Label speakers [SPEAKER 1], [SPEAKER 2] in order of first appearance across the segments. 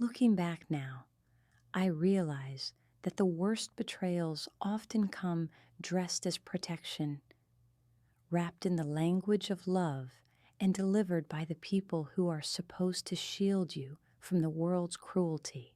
[SPEAKER 1] Looking back now, I realize that the worst betrayals often come dressed as protection, wrapped in the language of love, and delivered by the people who are supposed to shield you from the world's cruelty.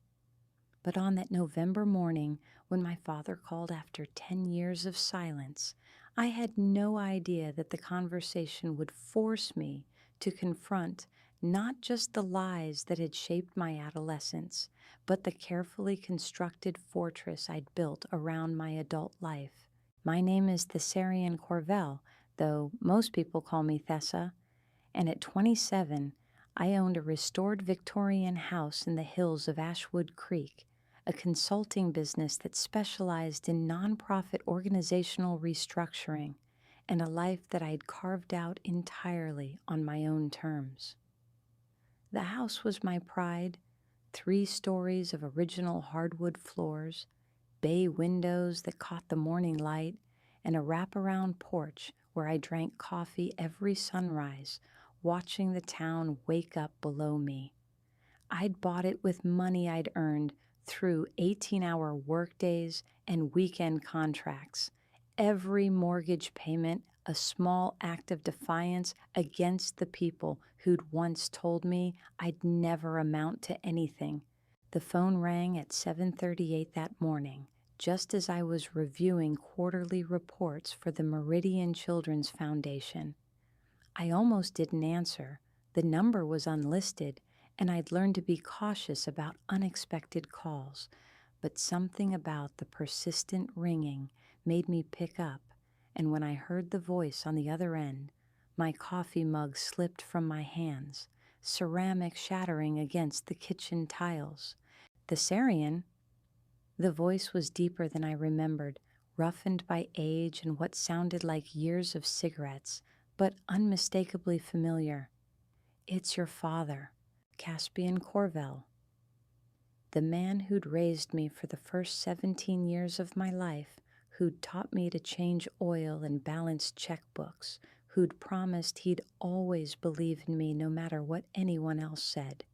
[SPEAKER 1] But on that November morning, when my father called after 10 years of silence, I had no idea that the conversation would force me to confront not just the lies that had shaped my adolescence, but the carefully constructed fortress I'd built around my adult life. My name is Thessarian Corvell, though most people call me Thessa, and at 27, I owned a restored Victorian house in the hills of Ashwood Creek, a consulting business that specialized in nonprofit organizational restructuring, and a life that I'd carved out entirely on my own terms. The house was my pride: 3 stories of original hardwood floors, bay windows that caught the morning light, and a wraparound porch where I drank coffee every sunrise, watching the town wake up below me. I'd bought it with money I'd earned through 18-hour workdays and weekend contracts, every mortgage payment a small act of defiance against the people who'd once told me I'd never amount to anything. The phone rang at 7:38 that morning, just as I was reviewing quarterly reports for the Meridian Children's Foundation. I almost didn't answer. The number was unlisted, and I'd learned to be cautious about unexpected calls, but something about the persistent ringing made me pick up, and when I heard the voice on the other end, my coffee mug slipped from my hands, ceramic shattering against the kitchen tiles. "Thessarian?" The voice was deeper than I remembered, roughened by age and what sounded like years of cigarettes, but unmistakably familiar. "It's your father, Caspian Corvell." The man who'd raised me for the first 17 years of my life, who'd taught me to change oil and balance checkbooks, who'd promised he'd always believe in me no matter what anyone else said.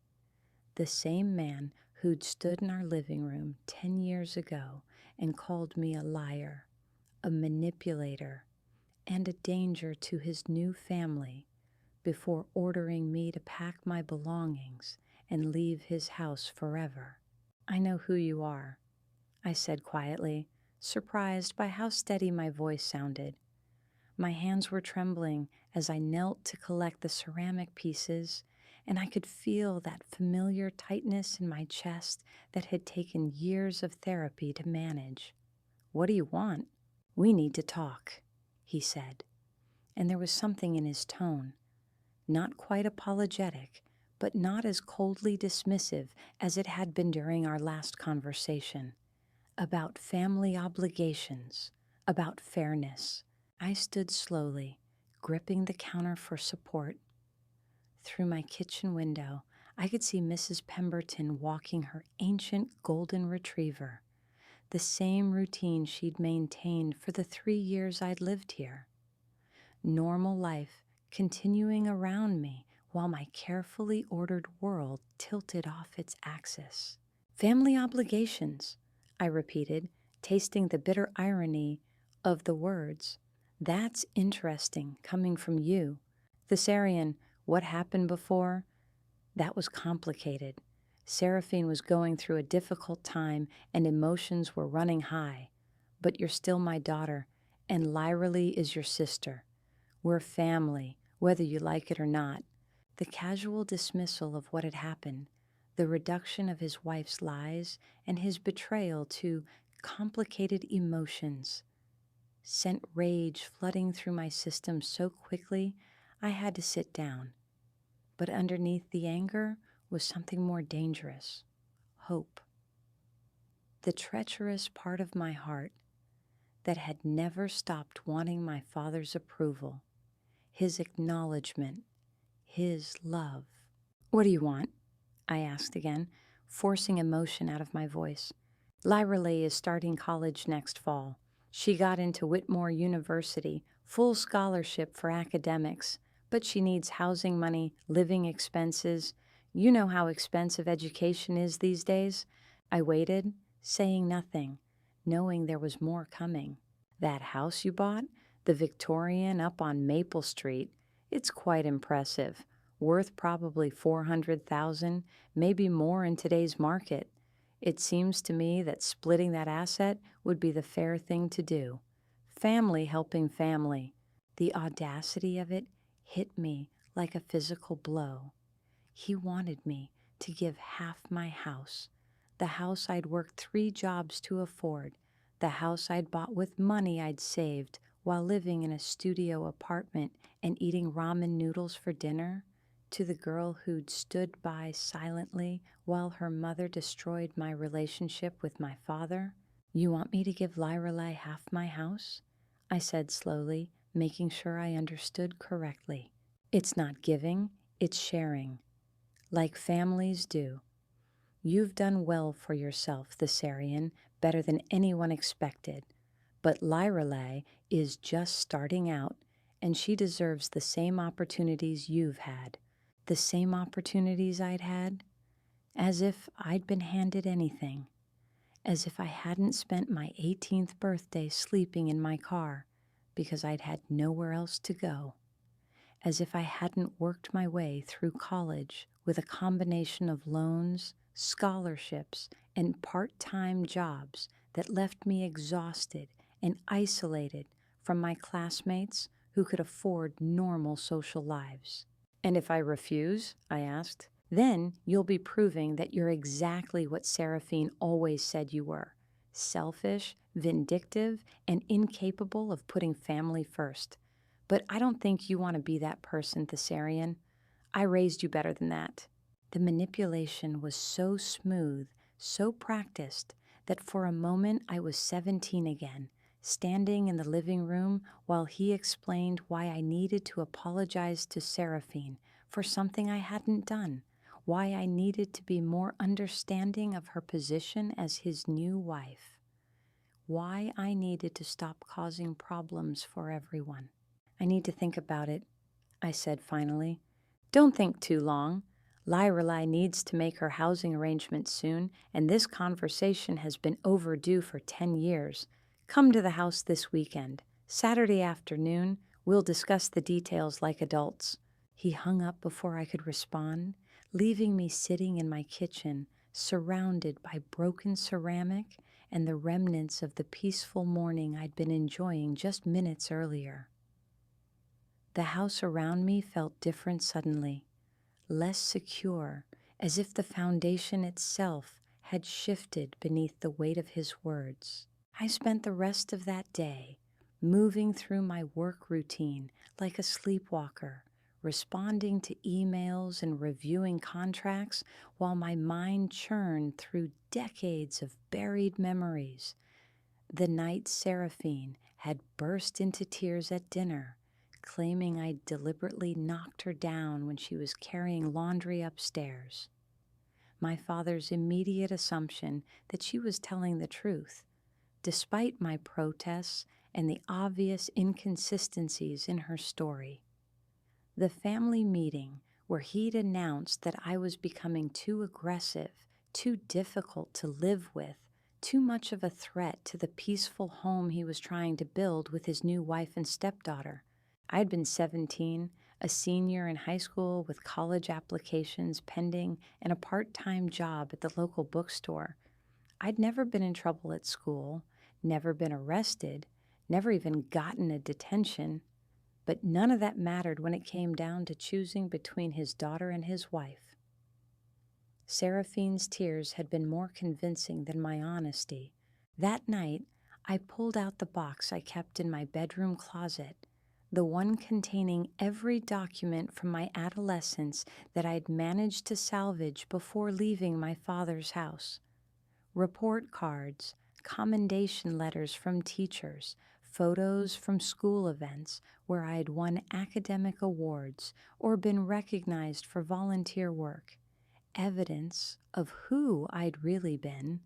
[SPEAKER 1] The same man who'd stood in our living room 10 years ago and called me a liar, a manipulator, and a danger to his new family before ordering me to pack my belongings and leave his house forever. "I know who you are," I said quietly, surprised by how steady my voice sounded. My hands were trembling as I knelt to collect the ceramic pieces, and I could feel that familiar tightness in my chest that had taken years of therapy to manage. "What do you want?" "We need to talk," he said, and there was something in his tone, not quite apologetic, but not as coldly dismissive as it had been during our last conversation, about family obligations, about fairness. I stood slowly, gripping the counter for support. Through my kitchen window, I could see Mrs. Pemberton walking her ancient golden retriever, the same routine she'd maintained for the 3 years I'd lived here. Normal life continuing around me while my carefully ordered world tilted off its axis. "Family obligations," I repeated, tasting the bitter irony of the words. "That's interesting, coming from you. Thessarian, what happened before? That was complicated. Seraphine was going through a difficult time and emotions were running high. But you're still my daughter, and Lyralee is your sister. We're family, whether you like it or not." The casual dismissal of what had happened, the reduction of his wife's lies, and his betrayal to complicated emotions, sent rage flooding through my system so quickly I had to sit down. But underneath the anger was something more dangerous: hope. The treacherous part of my heart that had never stopped wanting my father's approval, his acknowledgement, his love. "What do you want?" I asked again, forcing emotion out of my voice. "Lyralee is starting college next fall. She got into Whitmore University, full scholarship for academics, but she needs housing money, living expenses. You know how expensive education is these days. I waited, saying nothing, knowing there was more coming. That house you bought, the Victorian up on Maple Street, it's quite impressive. Worth probably 400,000, maybe more in today's market. It seems to me that splitting that asset would be the fair thing to do. Family helping family. The audacity of it hit me like a physical blow. He wanted me to give half my house, the house I'd worked 3 jobs to afford, the house I'd bought with money I'd saved while living in a studio apartment and eating ramen noodles for dinner, to the girl who'd stood by silently while her mother destroyed my relationship with my father. You want me to give Lyrelei half my house? I said slowly, making sure I understood correctly. It's not giving, it's sharing, like families do. You've done well for yourself, Thessarian, better than anyone expected. But Lyrelei is just starting out, and she deserves the same opportunities you've had, the same opportunities I'd had, as if I'd been handed anything, as if I hadn't spent my 18th birthday sleeping in my car because I'd had nowhere else to go, as if I hadn't worked my way through college with a combination of loans, scholarships, and part-time jobs that left me exhausted and isolated from my classmates who could afford normal social lives. And if I refuse, I asked, then you'll be proving that you're exactly what Seraphine always said you were: selfish, vindictive, and incapable of putting family first. But I don't think you want to be that person, Thessarian. I raised you better than that. The manipulation was so smooth, so practiced, that for a moment I was 17 again, standing in the living room while he explained why I needed to apologize to Seraphine for something I hadn't done, why I needed to be more understanding of her position as his new wife, why I needed to stop causing problems for everyone. I need to think about it, I said finally. Don't think too long. Lyrelei needs to make her housing arrangements soon, and this conversation has been overdue for 10 years. Come to the house this weekend. Saturday afternoon, we'll discuss the details like adults. He hung up before I could respond, leaving me sitting in my kitchen, surrounded by broken ceramic and the remnants of the peaceful morning I'd been enjoying just minutes earlier. The house around me felt different suddenly, less secure, as if the foundation itself had shifted beneath the weight of his words. I spent the rest of that day moving through my work routine like a sleepwalker, responding to emails and reviewing contracts while my mind churned through decades of buried memories. The night Seraphine had burst into tears at dinner, claiming I'd deliberately knocked her down when she was carrying laundry upstairs. My father's immediate assumption that she was telling the truth, despite my protests and the obvious inconsistencies in her story. The family meeting where he'd announced that I was becoming too aggressive, too difficult to live with, too much of a threat to the peaceful home he was trying to build with his new wife and stepdaughter. I'd been 17, a senior in high school with college applications pending and a part-time job at the local bookstore. I'd never been in trouble at school, never been arrested, never even gotten a detention, but none of that mattered when it came down to choosing between his daughter and his wife. Seraphine's tears had been more convincing than my honesty. That night, I pulled out the box I kept in my bedroom closet, the one containing every document from my adolescence that I'd managed to salvage before leaving my father's house. Report cards, commendation letters from teachers, photos from school events where I had won academic awards or been recognized for volunteer work, evidence of who I'd really been,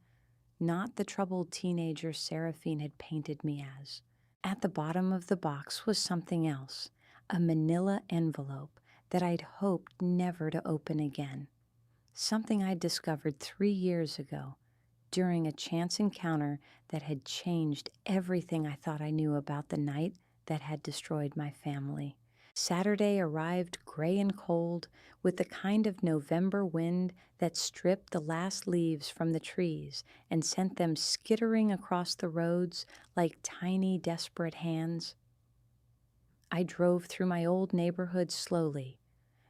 [SPEAKER 1] not the troubled teenager Seraphine had painted me as. At the bottom of the box was something else, a manila envelope that I'd hoped never to open again. something I discovered 3 years ago during a chance encounter that had changed everything I thought I knew about the night that had destroyed my family. Saturday arrived gray and cold, with the kind of November wind that stripped the last leaves from the trees and sent them skittering across the roads like tiny, desperate hands. I drove through my old neighborhood slowly,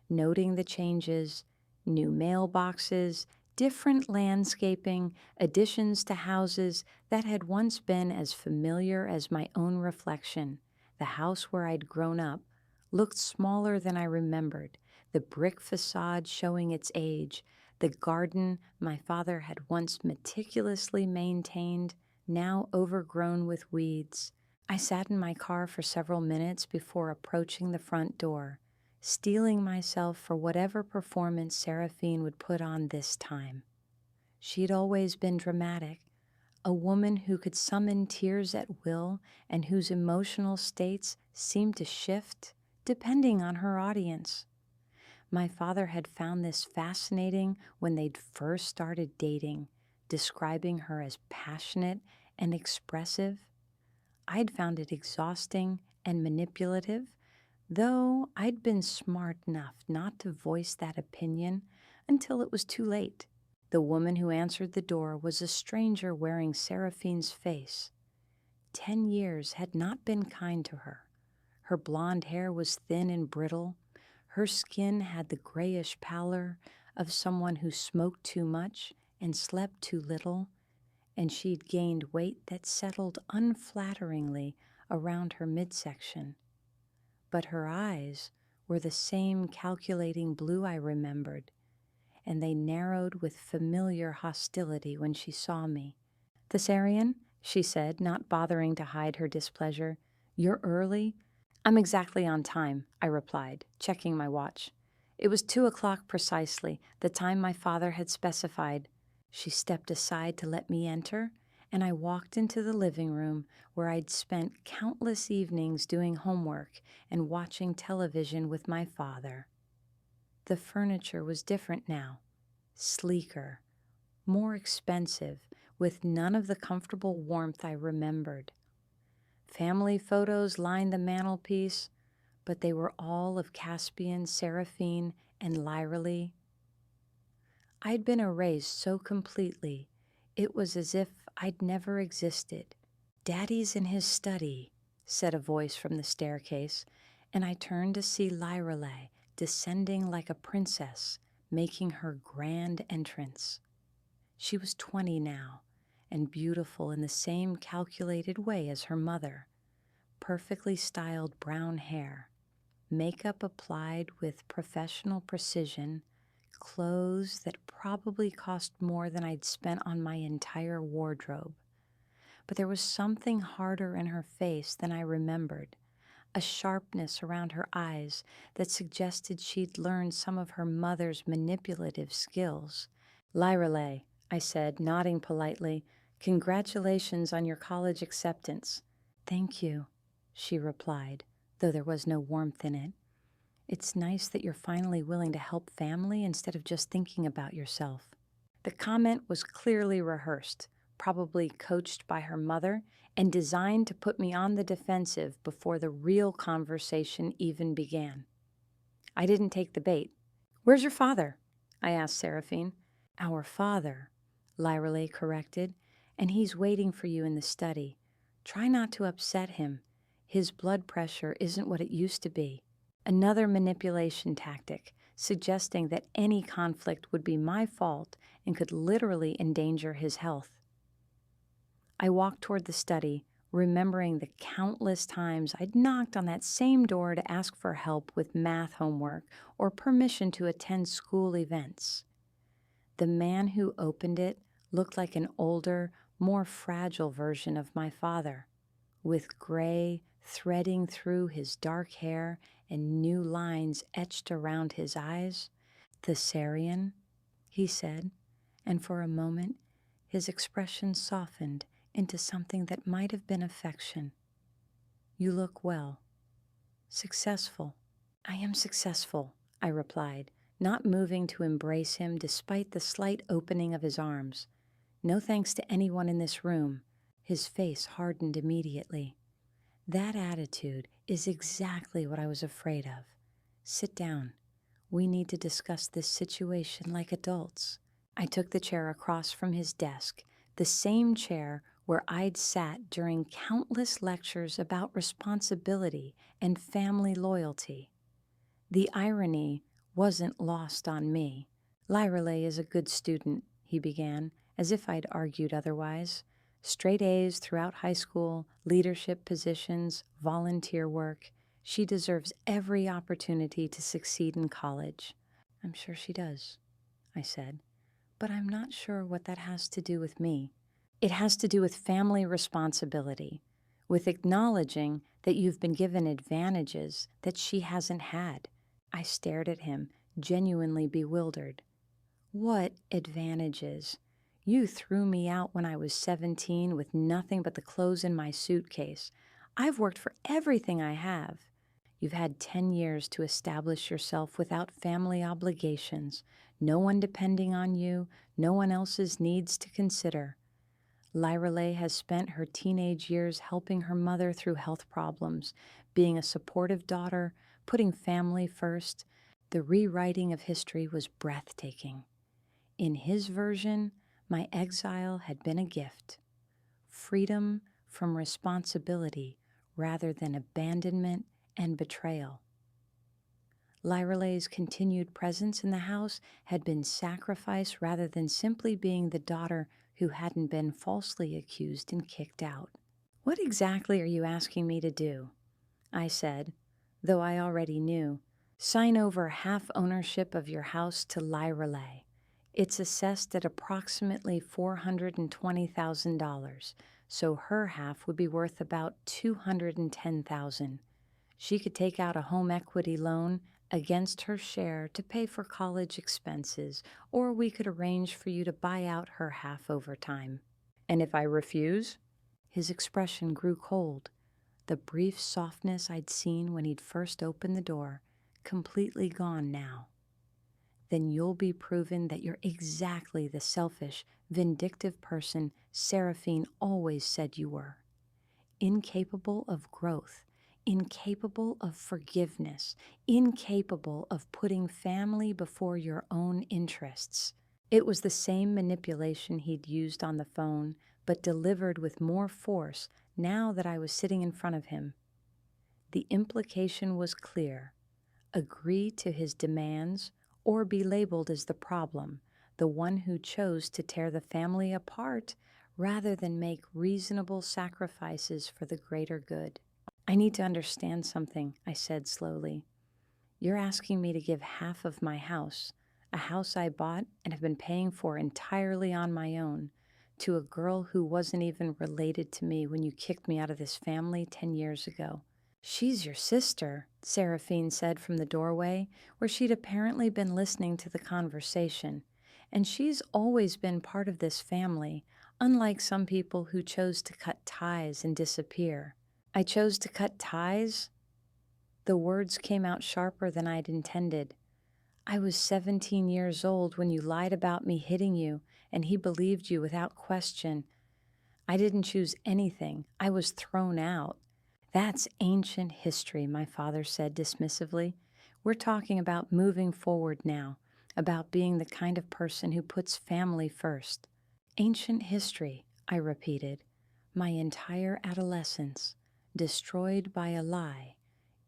[SPEAKER 1] noting the changes: new mailboxes, different landscaping, additions to houses that had once been as familiar as my own reflection. The house where I'd grown up looked smaller than I remembered, the brick facade showing its age, the garden my father had once meticulously maintained, now overgrown with weeds. I sat in my car for several minutes before approaching the front door, steeling myself for whatever performance Seraphine would put on this time. She'd always been dramatic, a woman who could summon tears at will and whose emotional states seemed to shift depending on her audience. My father had found this fascinating when they'd first started dating, describing her as passionate and expressive. I'd found it exhausting and manipulative, though I'd been smart enough not to voice that opinion until it was too late. The woman who answered the door was a stranger wearing Seraphine's face. 10 years had not been kind to her. Her blonde hair was thin and brittle. Her skin had the grayish pallor of someone who smoked too much and slept too little, and she'd gained weight that settled unflatteringly around her midsection. But her eyes were the same calculating blue I remembered, and they narrowed with familiar hostility when she saw me. "Thessarian," she said, not bothering to hide her displeasure. "You're early?" "I'm exactly on time," I replied, checking my watch. It was 2 o'clock precisely, the time my father had specified. She stepped aside to let me enter, and I walked into the living room where I'd spent countless evenings doing homework and watching television with my father. The furniture was different now, sleeker, more expensive, with none of the comfortable warmth I remembered. Family photos lined the mantelpiece, but they were all of Caspian, Seraphine, and Lyralee. I'd been erased so completely, it was as if I'd never existed. "Daddy's in his study," said a voice from the staircase, and I turned to see Lyralee descending like a princess, making her grand entrance. She was 20 now, and beautiful in the same calculated way as her mother. Perfectly styled brown hair, makeup applied with professional precision, clothes that probably cost more than I'd spent on my entire wardrobe. But there was something harder in her face than I remembered, a sharpness around her eyes that suggested she'd learned some of her mother's manipulative skills. "Lyralee," I said, nodding politely, "congratulations on your college acceptance." "Thank you," she replied, though there was no warmth in it. "It's nice that you're finally willing to help family instead of just thinking about yourself." The comment was clearly rehearsed, probably coached by her mother, and designed to put me on the defensive before the real conversation even began. I didn't take the bait. "Where's your father?" I asked Seraphine. "Our father," Lyralee corrected, "and he's waiting for you in the study. Try not to upset him. His blood pressure isn't what it used to be." Another manipulation tactic, suggesting that any conflict would be my fault and could literally endanger his health. I walked toward the study, remembering the countless times I'd knocked on that same door to ask for help with math homework or permission to attend school events. The man who opened it looked like an older, more fragile version of my father, with gray threading through his dark hair and new lines etched around his eyes. "Thessarian," he said, and for a moment his expression softened into something that might have been affection. "You look well. Successful." "I am successful," I replied, not moving to embrace him despite the slight opening of his arms. No thanks to anyone in this room. His face hardened immediately. That attitude is exactly what I was afraid of. Sit down. We need to discuss this situation like adults. I took the chair across from his desk, the same chair where I'd sat during countless lectures about responsibility and family loyalty. The irony wasn't lost on me. Lyreley is a good student, he began, as if I'd argued otherwise. Straight A's throughout high school, leadership positions, volunteer work. She deserves every opportunity to succeed in college. I'm sure she does, I said, but I'm not sure what that has to do with me. It has to do with family responsibility, with acknowledging that you've been given advantages that she hasn't had. I stared at him, genuinely bewildered. What advantages? You threw me out when I was 17 with nothing but the clothes in my suitcase. I've worked for everything I have. You've had 10 years to establish yourself without family obligations, no one depending on you, no one else's needs to consider. Lyreley has spent her teenage years helping her mother through health problems, being a supportive daughter, putting family first. The rewriting of history was breathtaking. In his version, my exile had been a gift. Freedom from responsibility rather than abandonment and betrayal. Lyreley's continued presence in the house had been sacrifice rather than simply being the daughter who hadn't been falsely accused and kicked out. What exactly are you asking me to do? I said, though I already knew. Sign over half ownership of your house to Lyreley. It's assessed at approximately $420,000, so her half would be worth about $210,000. She could take out a home equity loan against her share to pay for college expenses, or we could arrange for you to buy out her half over time. And if I refuse? His expression grew cold. The brief softness I'd seen when he'd first opened the door, completely gone now. Then you'll be proven that you're exactly the selfish, vindictive person Seraphine always said you were. Incapable of growth, incapable of forgiveness, incapable of putting family before your own interests. It was the same manipulation he'd used on the phone, but delivered with more force now that I was sitting in front of him. The implication was clear. Agree to his demands, or be labeled as the problem, the one who chose to tear the family apart rather than make reasonable sacrifices for the greater good. I need to understand something, I said slowly. You're asking me to give half of my house, a house I bought and have been paying for entirely on my own, to a girl who wasn't even related to me when you kicked me out of this family 10 years ago. She's your sister, Seraphine said from the doorway, where she'd apparently been listening to the conversation. And she's always been part of this family, unlike some people who chose to cut ties and disappear. I chose to cut ties? The words came out sharper than I'd intended. I was 17 years old when you lied about me hitting you, and he believed you without question. I didn't choose anything. I was thrown out. That's ancient history, my father said dismissively. We're talking about moving forward now, about being the kind of person who puts family first. Ancient history, I repeated. My entire adolescence, destroyed by a lie,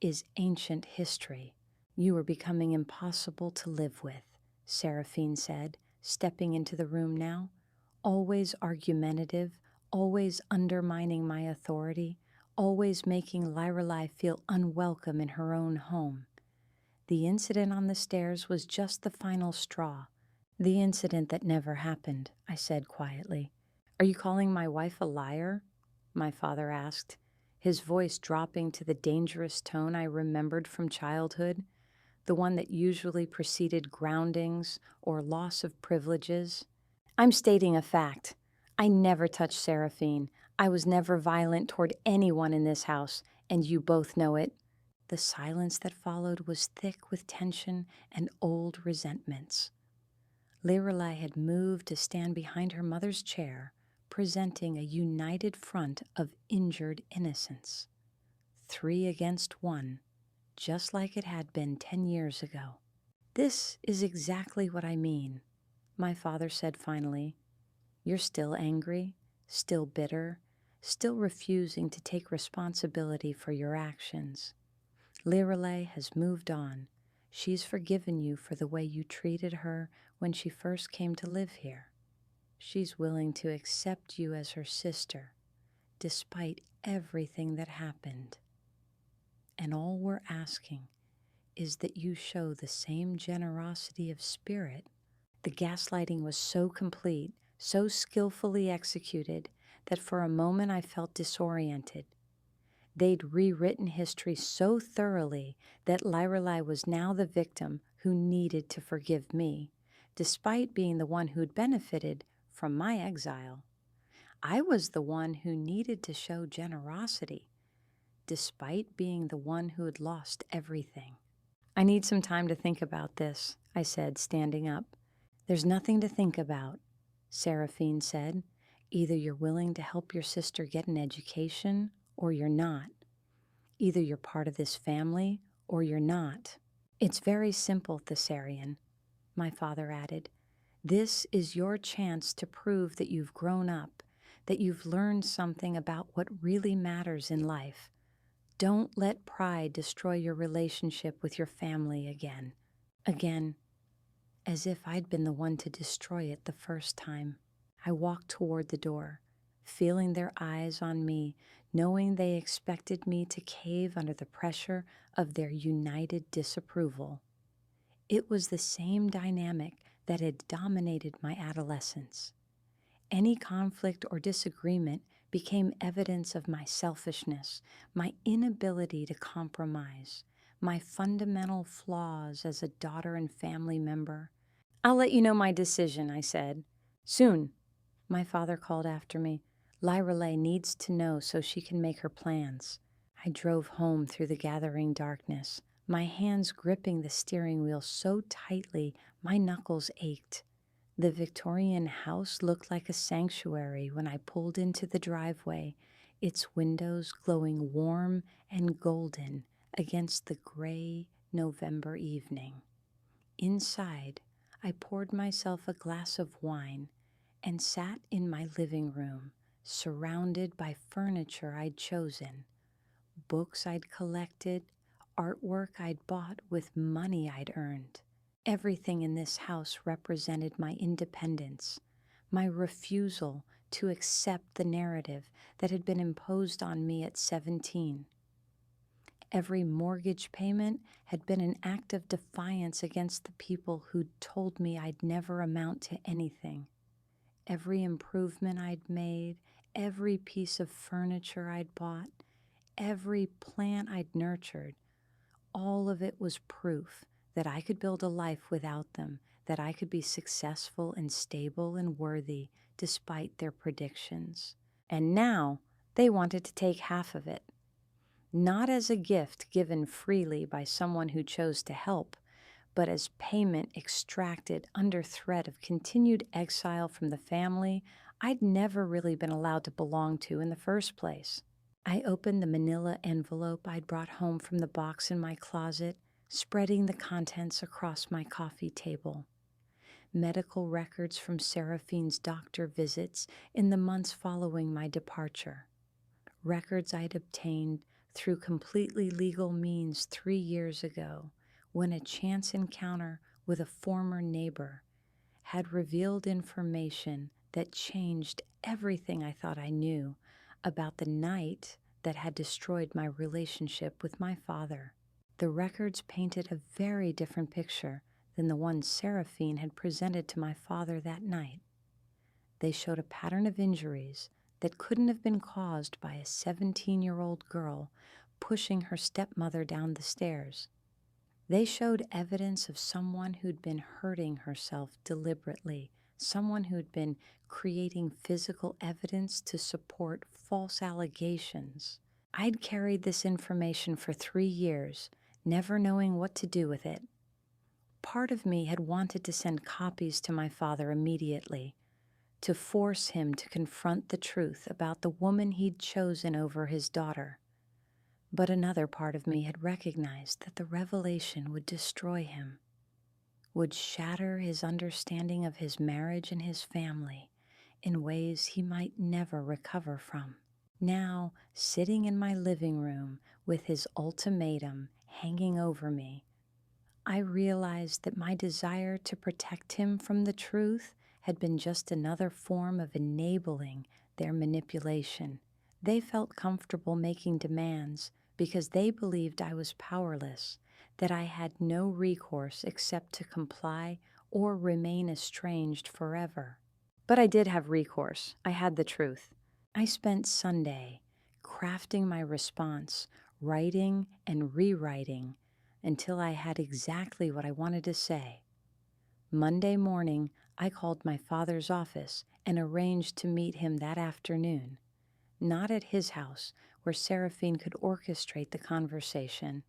[SPEAKER 1] is ancient history. You are becoming impossible to live with, Seraphine said, stepping into the room now. Always argumentative, always undermining my authority, always making Lyreley feel unwelcome in her own home. The incident on the stairs was just the final straw. The incident that never happened, I said quietly. Are you calling my wife a liar? My father asked, his voice dropping to the dangerous tone I remembered from childhood, the one that usually preceded groundings or loss of privileges. I'm stating a fact. I never touched Seraphine. I was never violent toward anyone in this house, and you both know it. The silence that followed was thick with tension and old resentments. Lorelei had moved to stand behind her mother's chair, presenting a united front of injured innocence. 3 against 1, just like it had been 10 years ago. "This is exactly what I mean," my father said finally. "You're still angry, still bitter, still refusing to take responsibility for your actions. Lorelei has moved on. She's forgiven you for the way you treated her when she first came to live here. She's willing to accept you as her sister, despite everything that happened. And all we're asking is that you show the same generosity of spirit." The gaslighting was so complete, so skillfully executed, that for a moment I felt disoriented. They'd rewritten history so thoroughly that Lorelei was now the victim who needed to forgive me, despite being the one who'd benefited from my exile. I was the one who needed to show generosity, despite being the one who had lost everything. "I need some time to think about this," I said, standing up. "There's nothing to think about," Seraphine said. "Either you're willing to help your sister get an education, or you're not. Either you're part of this family, or you're not." "It's very simple, Thessarian," my father added. "This is your chance to prove that you've grown up, that you've learned something about what really matters in life. Don't let pride destroy your relationship with your family again." Again, as if I'd been the one to destroy it the first time. I walked toward the door, feeling their eyes on me, knowing they expected me to cave under the pressure of their united disapproval. It was the same dynamic that had dominated my adolescence. Any conflict or disagreement became evidence of my selfishness, my inability to compromise, my fundamental flaws as a daughter and family member. "I'll let you know my decision," I said. "Soon," my father called after me. "Lorelei needs to know so she can make her plans." I drove home through the gathering darkness, my hands gripping the steering wheel so tightly my knuckles ached. The Victorian house looked like a sanctuary when I pulled into the driveway, its windows glowing warm and golden against the gray November evening. Inside, I poured myself a glass of wine and sat in my living room, surrounded by furniture I'd chosen, books I'd collected, artwork I'd bought with money I'd earned. Everything in this house represented my independence, my refusal to accept the narrative that had been imposed on me at 17. Every mortgage payment had been an act of defiance against the people who'd told me I'd never amount to anything. Every improvement I'd made, every piece of furniture I'd bought, every plant I'd nurtured, all of it was proof that I could build a life without them, that I could be successful and stable and worthy despite their predictions. And now they wanted to take half of it. Not as a gift given freely by someone who chose to help, but as payment extracted under threat of continued exile from the family I'd never really been allowed to belong to in the first place. I opened the manila envelope I'd brought home from the box in my closet, spreading the contents across my coffee table. Medical records from Seraphine's doctor visits in the months following my departure. Records I'd obtained through completely legal means 3 years ago, when a chance encounter with a former neighbor had revealed information that changed everything I thought I knew about the night that had destroyed my relationship with my father. The records painted a very different picture than the one Seraphine had presented to my father that night. They showed a pattern of injuries that couldn't have been caused by a 17-year-old girl pushing her stepmother down the stairs. They showed evidence of someone who'd been hurting herself deliberately, someone who'd been creating physical evidence to support false allegations. I'd carried this information for 3 years, never knowing what to do with it. Part of me had wanted to send copies to my father immediately, to force him to confront the truth about the woman he'd chosen over his daughter. But another part of me had recognized that the revelation would destroy him, would shatter his understanding of his marriage and his family in ways he might never recover from. Now, sitting in my living room with his ultimatum hanging over me, I realized that my desire to protect him from the truth had been just another form of enabling their manipulation. They felt comfortable making demands because they believed I was powerless, that I had no recourse except to comply or remain estranged forever. But I did have recourse. I had the truth. I spent Sunday crafting my response, writing and rewriting until I had exactly what I wanted to say. Monday morning, I called my father's office and arranged to meet him that afternoon. Not at his house, where Seraphine could orchestrate the conversation,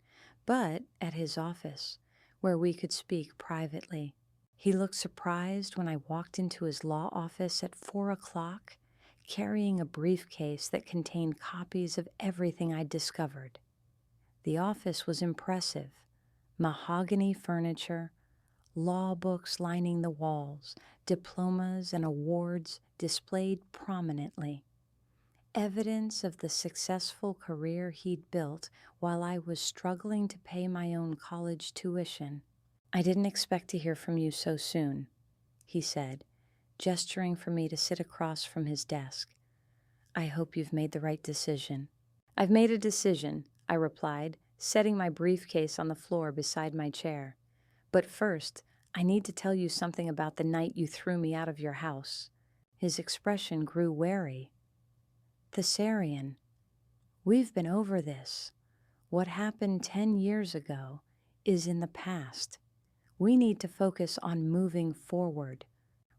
[SPEAKER 1] but at his office, where we could speak privately. He looked surprised when I walked into his law office at 4 o'clock, carrying a briefcase that contained copies of everything I'd discovered. The office was impressive. Mahogany furniture, law books lining the walls, diplomas and awards displayed prominently. Evidence of the successful career he'd built while I was struggling to pay my own college tuition. "I didn't expect to hear from you so soon," he said, gesturing for me to sit across from his desk. "I hope you've made the right decision." "I've made a decision," I replied, setting my briefcase on the floor beside my chair. "But first, I need to tell you something about the night you threw me out of your house." His expression grew wary. "Thessarian, we've been over this. What happened 10 years ago is in the past. We need to focus on moving forward.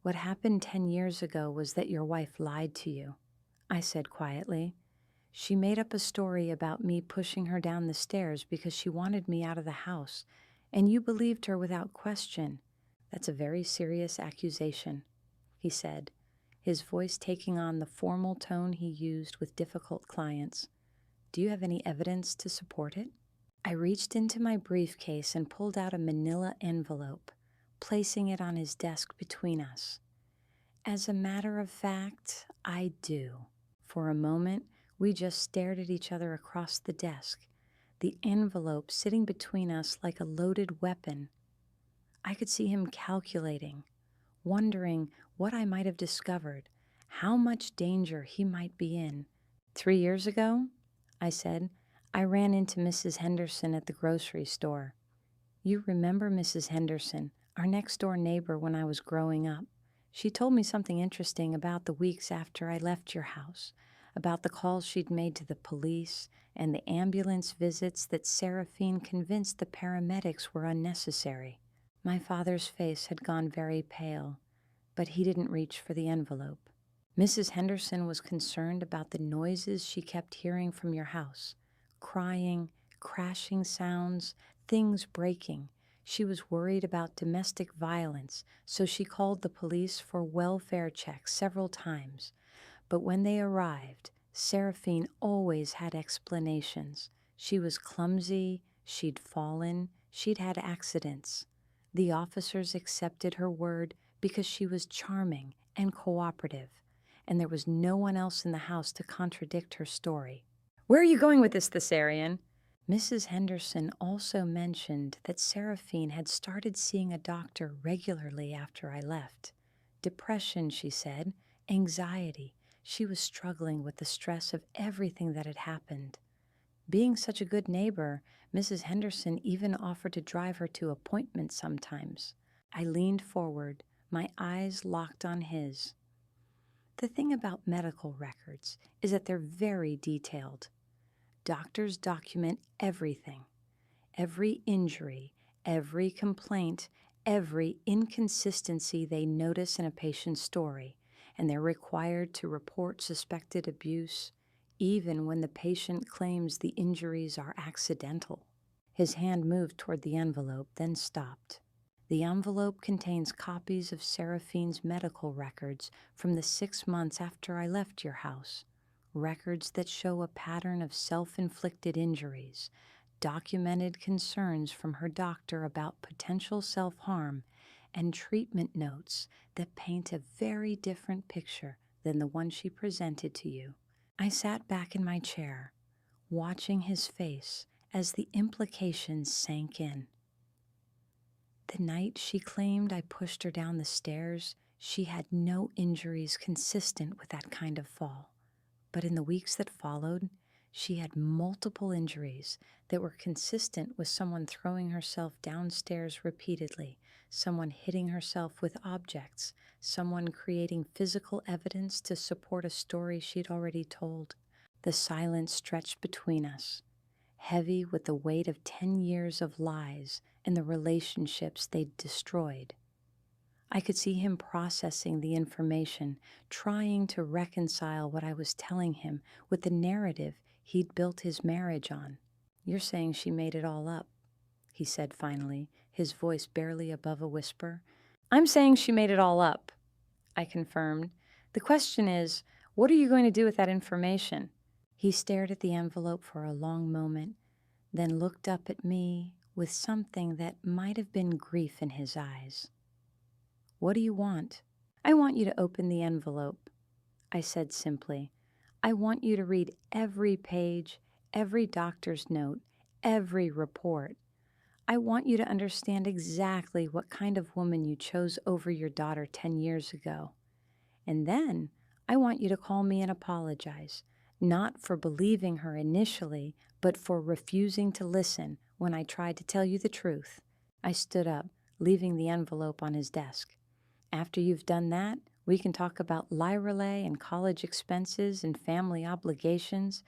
[SPEAKER 1] What happened 10 years ago was that your wife lied to you," I said quietly. "She made up a story about me pushing her down the stairs because she wanted me out of the house, and you believed her without question. That's a very serious accusation," he said, his voice taking on the formal tone he used with difficult clients. "Do you have any evidence to support it?" I reached into my briefcase and pulled out a manila envelope, placing it on his desk between us. "As a matter of fact, I do." For a moment, we just stared at each other across the desk, the envelope sitting between us like a loaded weapon. I could see him calculating, wondering what I might have discovered, how much danger he might be in. "3 years ago," I said, "I ran into Mrs. Henderson at the grocery store. You remember Mrs. Henderson, our next-door neighbor when I was growing up. She told me something interesting about the weeks after I left your house, about the calls she'd made to the police and the ambulance visits that Seraphine convinced the paramedics were unnecessary." My father's face had gone very pale, but he didn't reach for the envelope. "Mrs. Henderson was concerned about the noises she kept hearing from your house. Crying, crashing sounds, things breaking. She was worried about domestic violence, so she called the police for welfare checks several times. But when they arrived, Seraphine always had explanations. She was clumsy, she'd fallen, she'd had accidents. The officers accepted her word because she was charming and cooperative, and there was no one else in the house to contradict her story." "Where are you going with this, Thessarian?" Mrs. Henderson also mentioned that Seraphine had started seeing a doctor regularly after I left. Depression, she said, anxiety. She was struggling with the stress of everything that had happened. Being such a good neighbor, Mrs. Henderson even offered to drive her to appointments sometimes. I leaned forward, my eyes locked on his. The thing about medical records is that they're very detailed. Doctors document everything, every injury, every complaint, every inconsistency they notice in a patient's story, and they're required to report suspected abuse, even when the patient claims the injuries are accidental. His hand moved toward the envelope, then stopped. The envelope contains copies of Seraphine's medical records from the 6 months after I left your house, records that show a pattern of self-inflicted injuries, documented concerns from her doctor about potential self-harm, and treatment notes that paint a very different picture than the one she presented to you. I sat back in my chair, watching his face as the implications sank in. The night she claimed I pushed her down the stairs, she had no injuries consistent with that kind of fall. But in the weeks that followed, she had multiple injuries that were consistent with someone throwing herself downstairs repeatedly, someone hitting herself with objects, someone creating physical evidence to support a story she'd already told. The silence stretched between us, heavy with the weight of 10 years of lies and the relationships they'd destroyed. I could see him processing the information, trying to reconcile what I was telling him with the narrative he'd built his marriage on. "You're saying she made it all up," he said finally, his voice barely above a whisper. "I'm saying she made it all up," I confirmed. "The question is, what are you going to do with that information?" He stared at the envelope for a long moment, then looked up at me with something that might have been grief in his eyes. "What do you want?" "I want you to open the envelope," I said simply. "I want you to read every page, every doctor's note, every report. I want you to understand exactly what kind of woman you chose over your daughter 10 years ago. And then I want you to call me and apologize, not for believing her initially, but for refusing to listen when I tried to tell you the truth." I stood up, leaving the envelope on his desk. "After you've done that, we can talk about Lyrelay and college expenses and family obligations,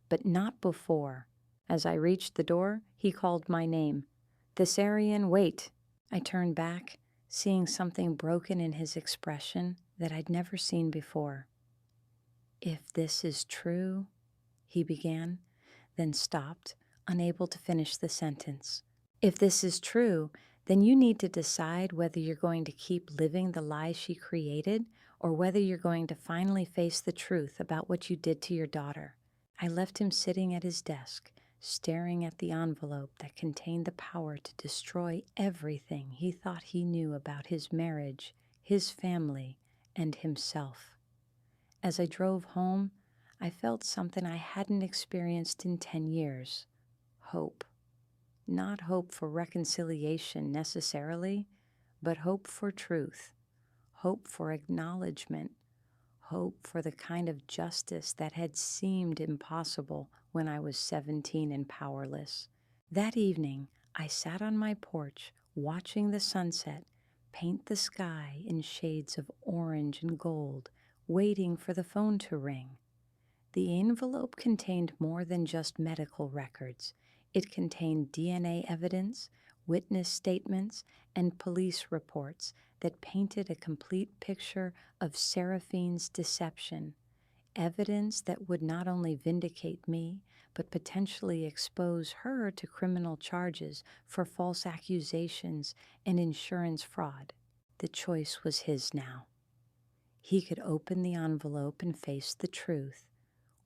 [SPEAKER 1] but not before." As I reached the door, he called my name. "Thessarian, wait." I turned back, seeing something broken in his expression that I'd never seen before. "If this is true," he began, then stopped, unable to finish the sentence. "If this is true, then you need to decide whether you're going to keep living the lie she created or whether you're going to finally face the truth about what you did to your daughter." I left him sitting at his desk, staring at the envelope that contained the power to destroy everything he thought he knew about his marriage, his family, and himself. As I drove home, I felt something I hadn't experienced in 10 years. Hope. Not hope for reconciliation necessarily, but hope for truth, hope for acknowledgement, hope for the kind of justice that had seemed impossible when I was 17 and powerless. That evening, I sat on my porch watching the sunset paint the sky in shades of orange and gold, waiting for the phone to ring. The envelope contained more than just medical records. It contained DNA evidence, witness statements, and police reports that painted a complete picture of Seraphine's deception, evidence that would not only vindicate me, but potentially expose her to criminal charges for false accusations and insurance fraud. The choice was his now. He could open the envelope and face the truth,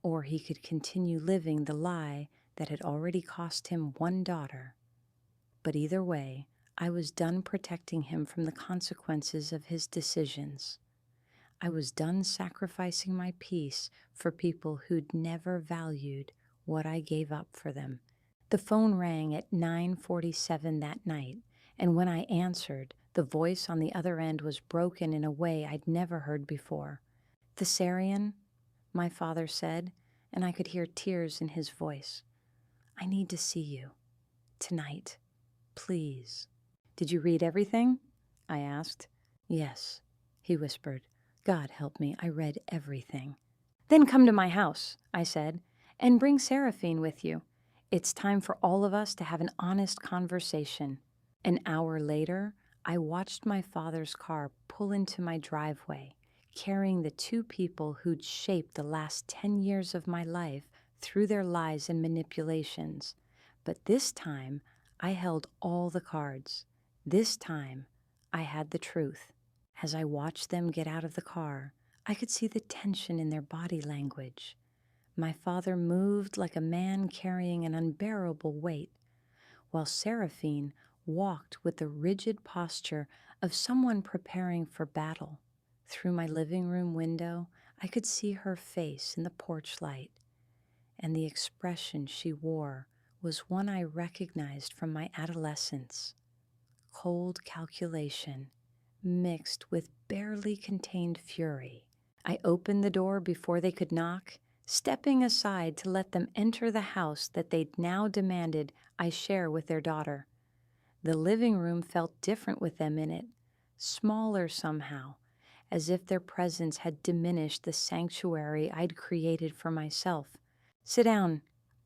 [SPEAKER 1] or he could continue living the lie that had already cost him one daughter. But either way, I was done protecting him from the consequences of his decisions. I was done sacrificing my peace for people who'd never valued what I gave up for them. The phone rang at 9:47 that night, and when I answered, the voice on the other end was broken in a way I'd never heard before. "Thessarian," my father said, and I could hear tears in his voice. "I need to see you. Tonight. Please." "Did you read everything?" I asked. "Yes," he whispered. "God help me, I read everything." "Then come to my house," I said, "and bring Seraphine with you. It's time for all of us to have an honest conversation." An hour later, I watched my father's car pull into my driveway, carrying the two people who'd shaped the last 10 years of my life through their lies and manipulations. But this time, I held all the cards. This time, I had the truth. As I watched them get out of the car, I could see the tension in their body language. My father moved like a man carrying an unbearable weight, while Seraphine walked with the rigid posture of someone preparing for battle. Through my living room window, I could see her face in the porch light, and the expression she wore was one I recognized from my adolescence: cold calculation mixed with barely contained fury. I opened the door before they could knock, stepping aside to let them enter the house that they'd now demanded I share with their daughter. The living room felt different with them in it, smaller somehow, as if their presence had diminished the sanctuary I'd created for myself. "Sit down,"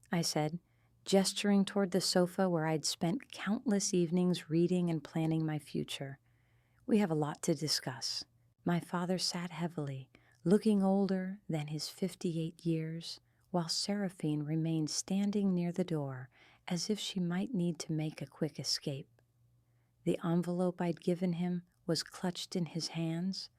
[SPEAKER 1] I said, gesturing toward the sofa where I'd spent countless evenings reading and planning my future. "We have a lot to discuss." My father sat heavily, looking older than his 58 years, while Seraphine remained standing near the door as if she might need to make a quick escape. The envelope I'd given him was clutched in his hands,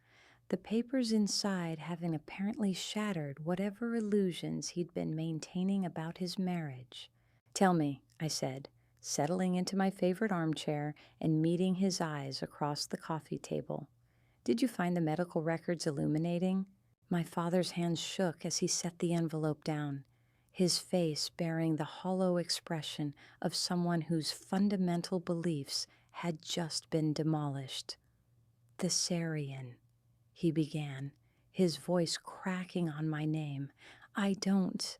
[SPEAKER 1] the papers inside having apparently shattered whatever illusions he'd been maintaining about his marriage. "Tell me," I said, settling into my favorite armchair and meeting his eyes across the coffee table. "Did you find the medical records illuminating?" My father's hands shook as he set the envelope down, his face bearing the hollow expression of someone whose fundamental beliefs had just been demolished. "The Sarian," he began, his voice cracking on my name. I can't."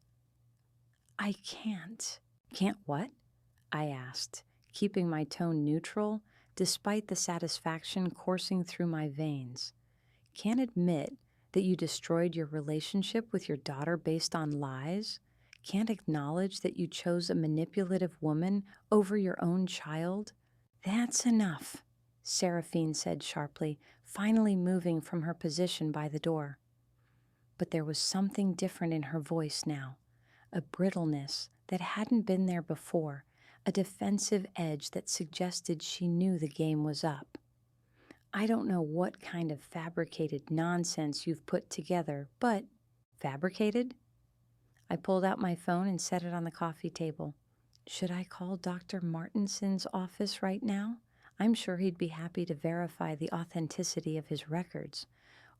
[SPEAKER 1] "Can't what?" I asked, keeping my tone neutral despite the satisfaction coursing through my veins. "Can't admit that you destroyed your relationship with your daughter based on lies? Can't acknowledge that you chose a manipulative woman over your own child?" "That's enough," Seraphine said sharply, finally moving from her position by the door. But there was something different in her voice now, a brittleness that hadn't been there before, a defensive edge that suggested she knew the game was up. "I don't know what kind of fabricated nonsense you've put together, but—" "Fabricated?" I pulled out my phone and set it on the coffee table. "Should I call Dr. Martinson's office right now? I'm sure he'd be happy to verify the authenticity of his records.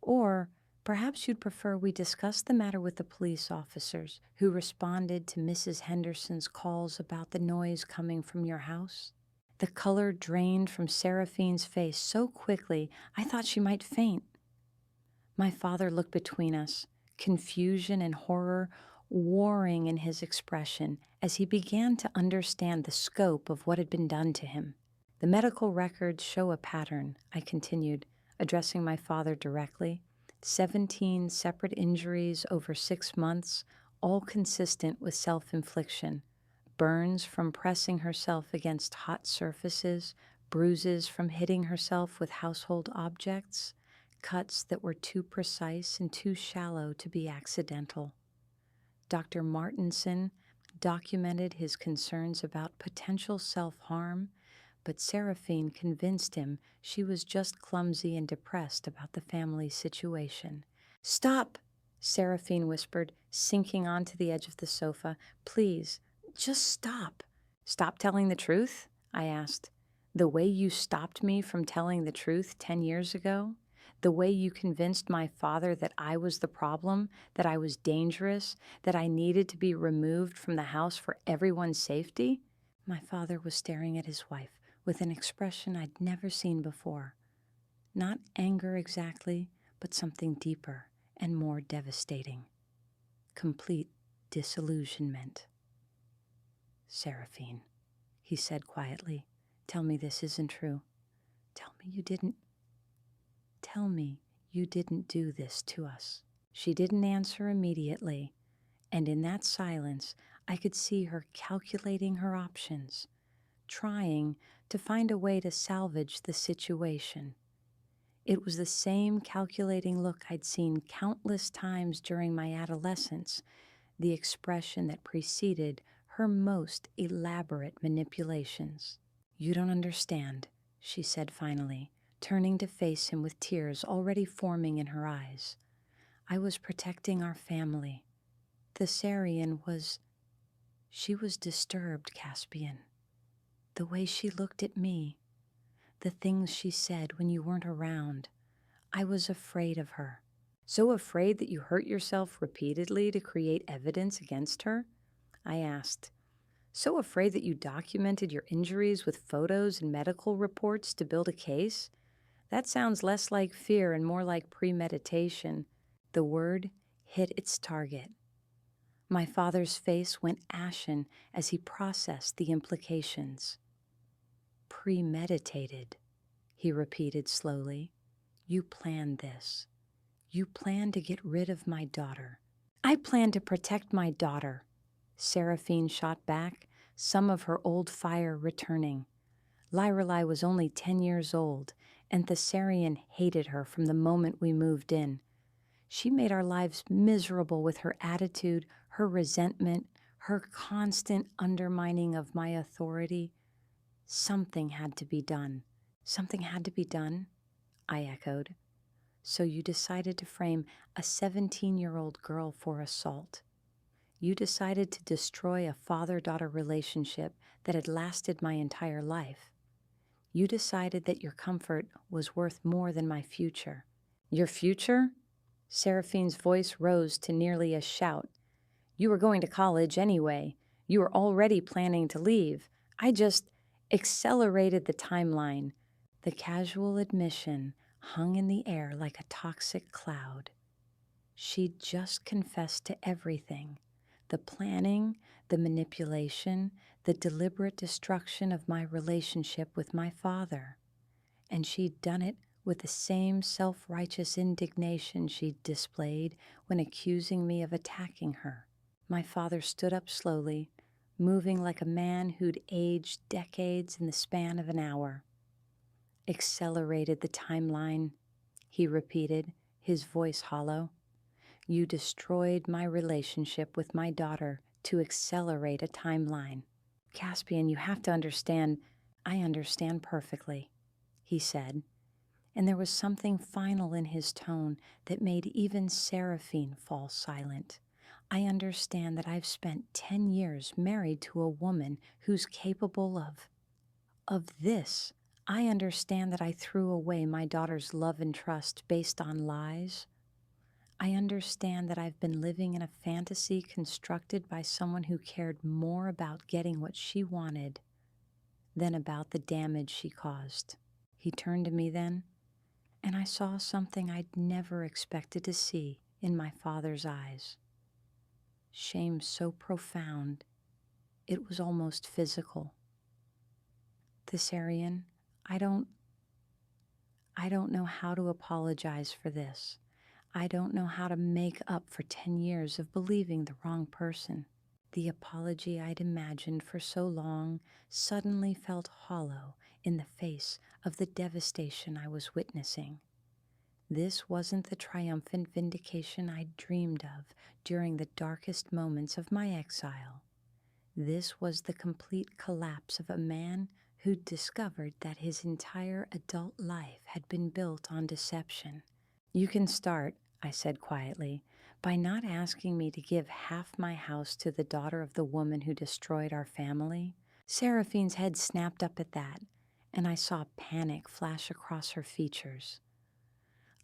[SPEAKER 1] Or perhaps you'd prefer we discuss the matter with the police officers who responded to Mrs. Henderson's calls about the noise coming from your house?" The color drained from Seraphine's face so quickly I thought she might faint. My father looked between us, confusion and horror warring in his expression as he began to understand the scope of what had been done to him. "The medical records show a pattern," I continued, addressing my father directly. 17 separate injuries over 6 months, all consistent with self-infliction. Burns from pressing herself against hot surfaces, bruises from hitting herself with household objects, cuts that were too precise and too shallow to be accidental. Dr. Martinson documented his concerns about potential self-harm, but Seraphine convinced him she was just clumsy and depressed about the family situation. "Stop," Seraphine whispered, sinking onto the edge of the sofa. "Please, just stop." "Stop telling the truth?" I asked. "The way you stopped me from telling the truth 10 years ago? The way you convinced my father that I was the problem, that I was dangerous, that I needed to be removed from the house for everyone's safety?" My father was staring at his wife with an expression I'd never seen before. Not anger exactly, but something deeper and more devastating. Complete disillusionment. "Seraphine," he said quietly, "tell me this isn't true. Tell me you didn't do this to us." She didn't answer immediately, and in that silence I could see her calculating her options, trying to find a way to salvage the situation. It was the same calculating look I'd seen countless times during my adolescence, the expression that preceded her most elaborate manipulations. "You don't understand," she said finally, turning to face him with tears already forming in her eyes. "I was protecting our family. The Syrian was—" She was disturbed, Caspian. The way she looked at me, the things she said when you weren't around. I was afraid of her. "So afraid that you hurt yourself repeatedly to create evidence against her?" I asked. "So afraid that you documented your injuries with photos and medical reports to build a case? That sounds less like fear and more like premeditation." The word hit its target. My father's face went ashen as he processed the implications. "Premeditated," he repeated slowly. "You planned this. You planned to get rid of my daughter." "I planned to protect my daughter," Seraphine shot back, some of her old fire returning. Lyrelai was only 10 years old, and Thessarian hated her from the moment we moved in. She made our lives miserable with her attitude, her resentment, her constant undermining of my authority. Something had to be done. "Something had to be done?" I echoed. "So you decided to frame a 17-year-old girl for assault. You decided to destroy a father-daughter relationship that had lasted my entire life. You decided that your comfort was worth more than my future." "Your future?" Seraphine's voice rose to nearly a shout. "You were going to college anyway. You were already planning to leave. I just accelerated the timeline." The casual admission hung in the air like a toxic cloud. She'd just confessed to everything: the planning, the manipulation, the deliberate destruction of my relationship with my father. And she'd done it with the same self-righteous indignation she'd displayed when accusing me of attacking her. My father stood up slowly, moving like a man who'd aged decades in the span of an hour. "Accelerated the timeline," he repeated, his voice hollow. "You destroyed my relationship with my daughter to accelerate a timeline. Caspian, you have to understand." "I understand perfectly," he said, and there was something final in his tone that made even Seraphine fall silent. "I understand that I've spent 10 years married to a woman who's capable of this. I understand that I threw away my daughter's love and trust based on lies. I understand that I've been living in a fantasy constructed by someone who cared more about getting what she wanted than about the damage she caused." He turned to me then, and I saw something I'd never expected to see in my father's eyes. Shame so profound, it was almost physical. "Thessarian, I don't know how to apologize for this. I don't know how to make up for 10 years of believing the wrong person." The apology I'd imagined for so long suddenly felt hollow in the face of the devastation I was witnessing. This wasn't the triumphant vindication I'd dreamed of during the darkest moments of my exile. This was the complete collapse of a man who'd discovered that his entire adult life had been built on deception. "You can start," I said quietly, "by not asking me to give half my house to the daughter of the woman who destroyed our family." Seraphine's head snapped up at that, and I saw panic flash across her features.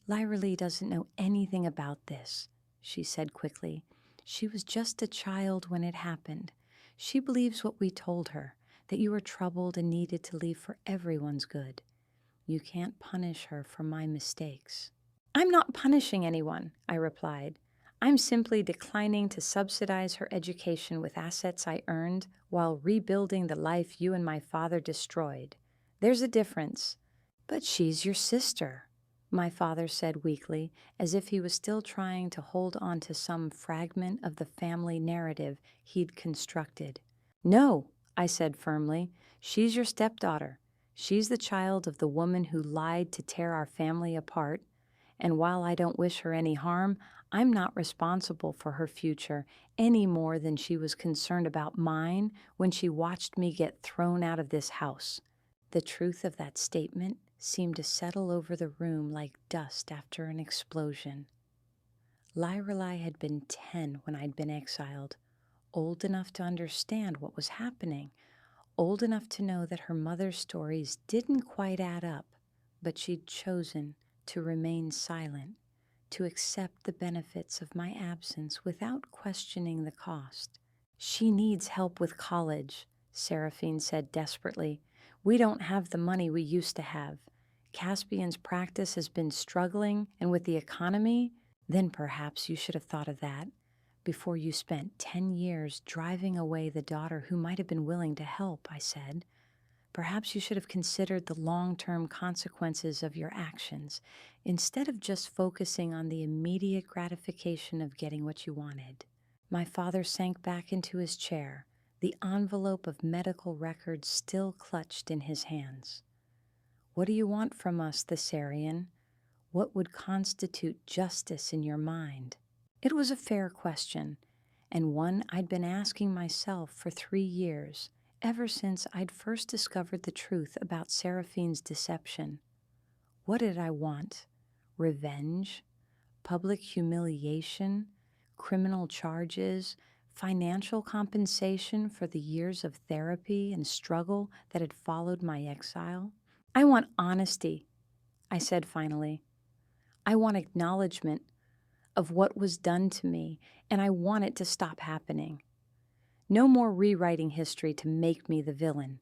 [SPEAKER 1] "Lyralee doesn't know anything about this," she said quickly. "She was just a child when it happened. She believes what we told her, that you were troubled and needed to leave for everyone's good. You can't punish her for my mistakes." "I'm not punishing anyone," I replied. "I'm simply declining to subsidize her education with assets I earned while rebuilding the life you and my father destroyed. There's a difference." "But she's your sister," my father said weakly, as if he was still trying to hold on to some fragment of the family narrative he'd constructed. "No," I said firmly, "she's your stepdaughter. She's the child of the woman who lied to tear our family apart, and while I don't wish her any harm, I'm not responsible for her future any more than she was concerned about mine when she watched me get thrown out of this house. The truth of that statement seemed to settle over the room like dust after an explosion. Lorelei had been 10 when I'd been exiled, old enough to understand what was happening, old enough to know that her mother's stories didn't quite add up, but she'd chosen to remain silent, to accept the benefits of my absence without questioning the cost. "She needs help with college," Seraphine said desperately. "We don't have the money we used to have. Caspian's practice has been struggling, and with the economy, then perhaps you should have thought of that before you spent 10 years driving away the daughter who might have been willing to help," I said. "Perhaps you should have considered the long-term consequences of your actions instead of just focusing on the immediate gratification of getting what you wanted." My father sank back into his chair, the envelope of medical records still clutched in his hands. "What do you want from us, Thessarian? What would constitute justice in your mind?" It was a fair question, and one I'd been asking myself for 3 years, ever since I'd first discovered the truth about Seraphine's deception. What did I want? Revenge? Public humiliation? Criminal charges? Financial compensation for the years of therapy and struggle that had followed my exile? "I want honesty," I said finally. "I want acknowledgement of what was done to me, and I want it to stop happening. No more rewriting history to make me the villain.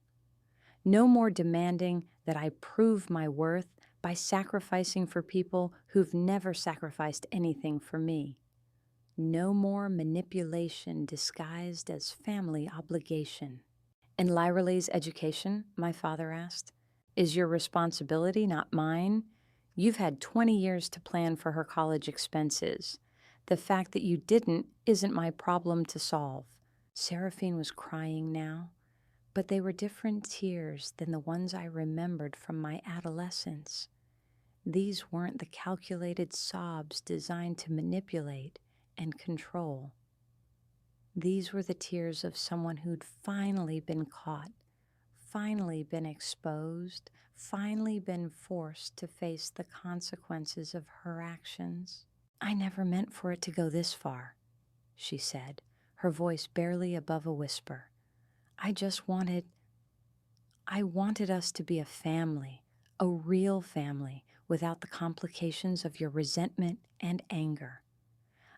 [SPEAKER 1] No more demanding that I prove my worth by sacrificing for people who've never sacrificed anything for me. No more manipulation disguised as family obligation." "And Lyraleigh's education?" my father asked. "Is your responsibility, not mine? You've had 20 years to plan for her college expenses. The fact that you didn't isn't my problem to solve." Seraphine was crying now, but they were different tears than the ones I remembered from my adolescence. These weren't the calculated sobs designed to manipulate and control. These were the tears of someone who'd finally been caught, finally been exposed, finally been forced to face the consequences of her actions. "I never meant for it to go this far," she said, her voice barely above a whisper. I wanted us to be a family, a real family, without the complications of your resentment and anger.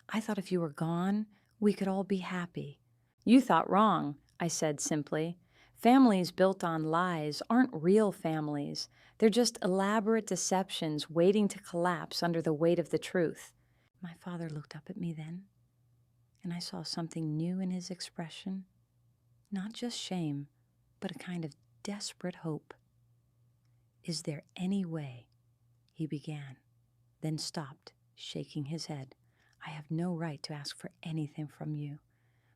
[SPEAKER 1] I thought if you were gone, we could all be happy." "You thought wrong," I said simply. "Families built on lies aren't real families. They're just elaborate deceptions waiting to collapse under the weight of the truth." My father looked up at me then, and I saw something new in his expression. Not just shame, but a kind of desperate hope. "Is there any way?" he began, then stopped, shaking his head. "I have no right to ask for anything from you,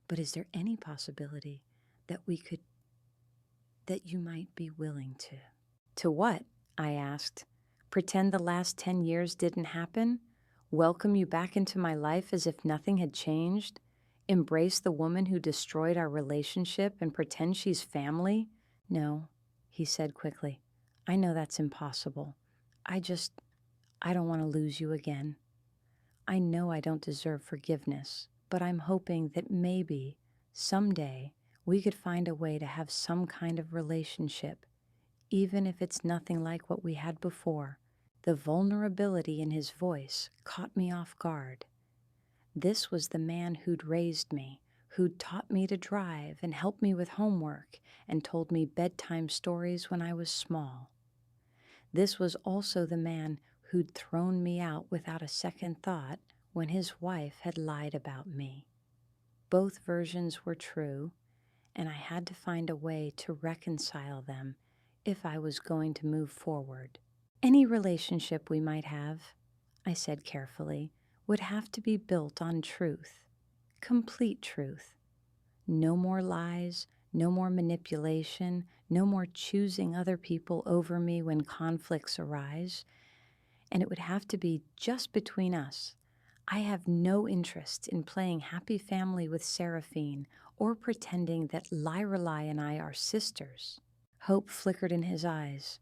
[SPEAKER 1] but is there any possibility that you might be willing to?" "To what?" I asked. "Pretend the last 10 years didn't happen? Welcome you back into my life as if nothing had changed? Embrace the woman who destroyed our relationship and pretend she's family?" "No," he said quickly. "I know that's impossible. I don't want to lose you again. I know I don't deserve forgiveness, but I'm hoping that maybe, someday, we could find a way to have some kind of relationship, even if it's nothing like what we had before." The vulnerability in his voice caught me off guard. This was the man who'd raised me, who'd taught me to drive and helped me with homework and told me bedtime stories when I was small. This was also the man who'd thrown me out without a second thought when his wife had lied about me. Both versions were true, and I had to find a way to reconcile them if I was going to move forward. "Any relationship we might have," I said carefully, "would have to be built on truth, complete truth. No more lies, No more manipulation, no more choosing other people over me when conflicts arise. And it would have to be just between us. I have no interest in playing happy family with Seraphine or pretending that Lorelei and I are sisters. Hope flickered in his eyes.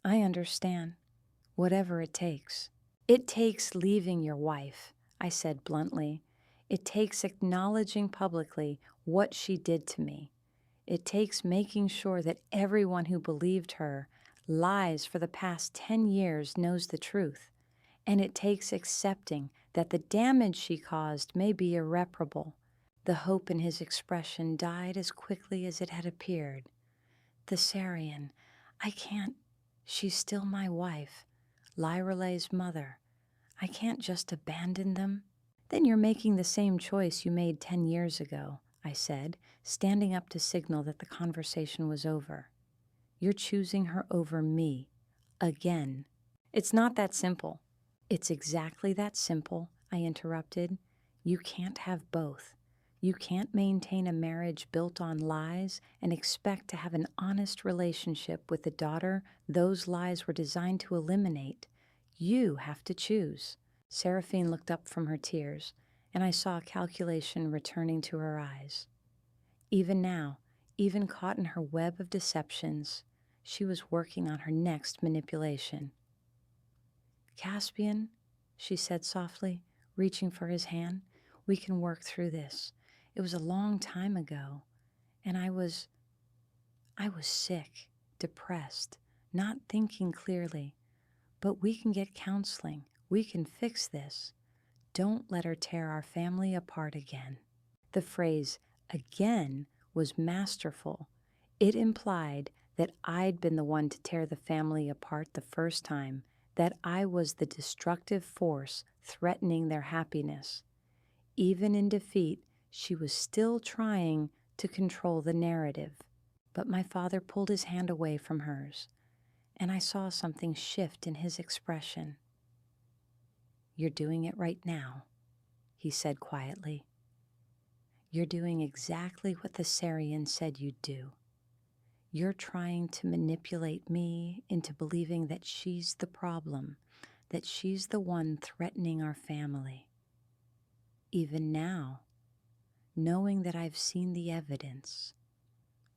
[SPEAKER 1] I understand. Whatever it takes. It takes leaving your wife, I said bluntly. It takes acknowledging publicly what she did to me. It takes making sure that everyone who believed her lies for the past 10 years knows the truth. And it takes accepting that the damage she caused may be irreparable. The hope in his expression died as quickly as it had appeared. Thessarian, I can't. She's still my wife, Lyrelei's mother. I can't just abandon them. Then you're making the same choice you made 10 years ago, I said, standing up to signal that the conversation was over. You're choosing her over me. Again. It's not that simple. It's exactly that simple, I interrupted. You can't have both. You can't maintain a marriage built on lies and expect to have an honest relationship with the daughter those lies were designed to eliminate. You have to choose. Seraphine looked up from her tears, and I saw calculation returning to her eyes. Even now, even caught in her web of deceptions, she was working on her next manipulation. Caspian, she said softly, reaching for his hand, we can work through this. It was a long time ago, and I was sick, depressed, not thinking clearly. But we can get counseling. We can fix this. Don't let her tear our family apart again. The phrase, again, was masterful. It implied that I'd been the one to tear the family apart the first time, that I was the destructive force threatening their happiness. Even in defeat, she was still trying to control the narrative. But my father pulled his hand away from hers, and I saw something shift in his expression. You're doing it right now, he said quietly. You're doing exactly what the Thessarian said you'd do. You're trying to manipulate me into believing that she's the problem, that she's the one threatening our family. Even now, knowing that I've seen the evidence,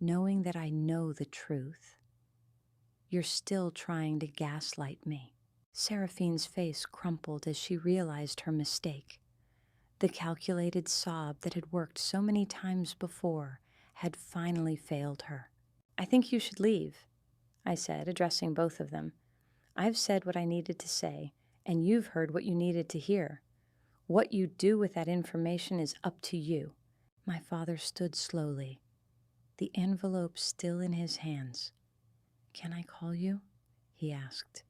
[SPEAKER 1] knowing that I know the truth, you're still trying to gaslight me. Seraphine's face crumpled as she realized her mistake. The calculated sob that had worked so many times before had finally failed her. I think you should leave, I said, addressing both of them. I've said what I needed to say, and you've heard what you needed to hear. What you do with that information is up to you. My father stood slowly, the envelope still in his hands. Can I call you? He asked.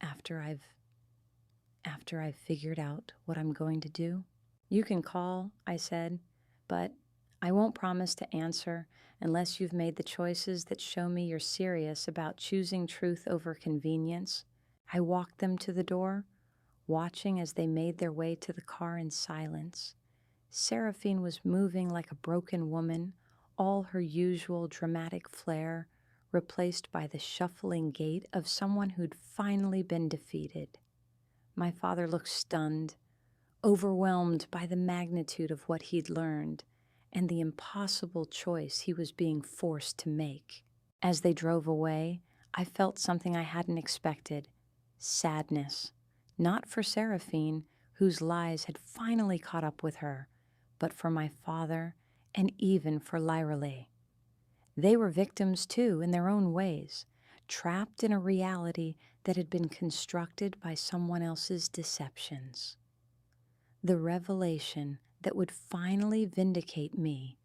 [SPEAKER 1] After I've figured out what I'm going to do? You can call, I said, but I won't promise to answer unless you've made the choices that show me you're serious about choosing truth over convenience. I walked them to the door, watching as they made their way to the car in silence. Seraphine was moving like a broken woman, all her usual dramatic flair replaced by the shuffling gait of someone who'd finally been defeated. My father looked stunned, overwhelmed by the magnitude of what he'd learned and the impossible choice he was being forced to make. As they drove away, I felt something I hadn't expected: sadness. Not for Seraphine, whose lies had finally caught up with her, but for my father and even for Lorelei. They were victims too, in their own ways, trapped in a reality that had been constructed by someone else's deceptions. The revelation that would finally vindicate me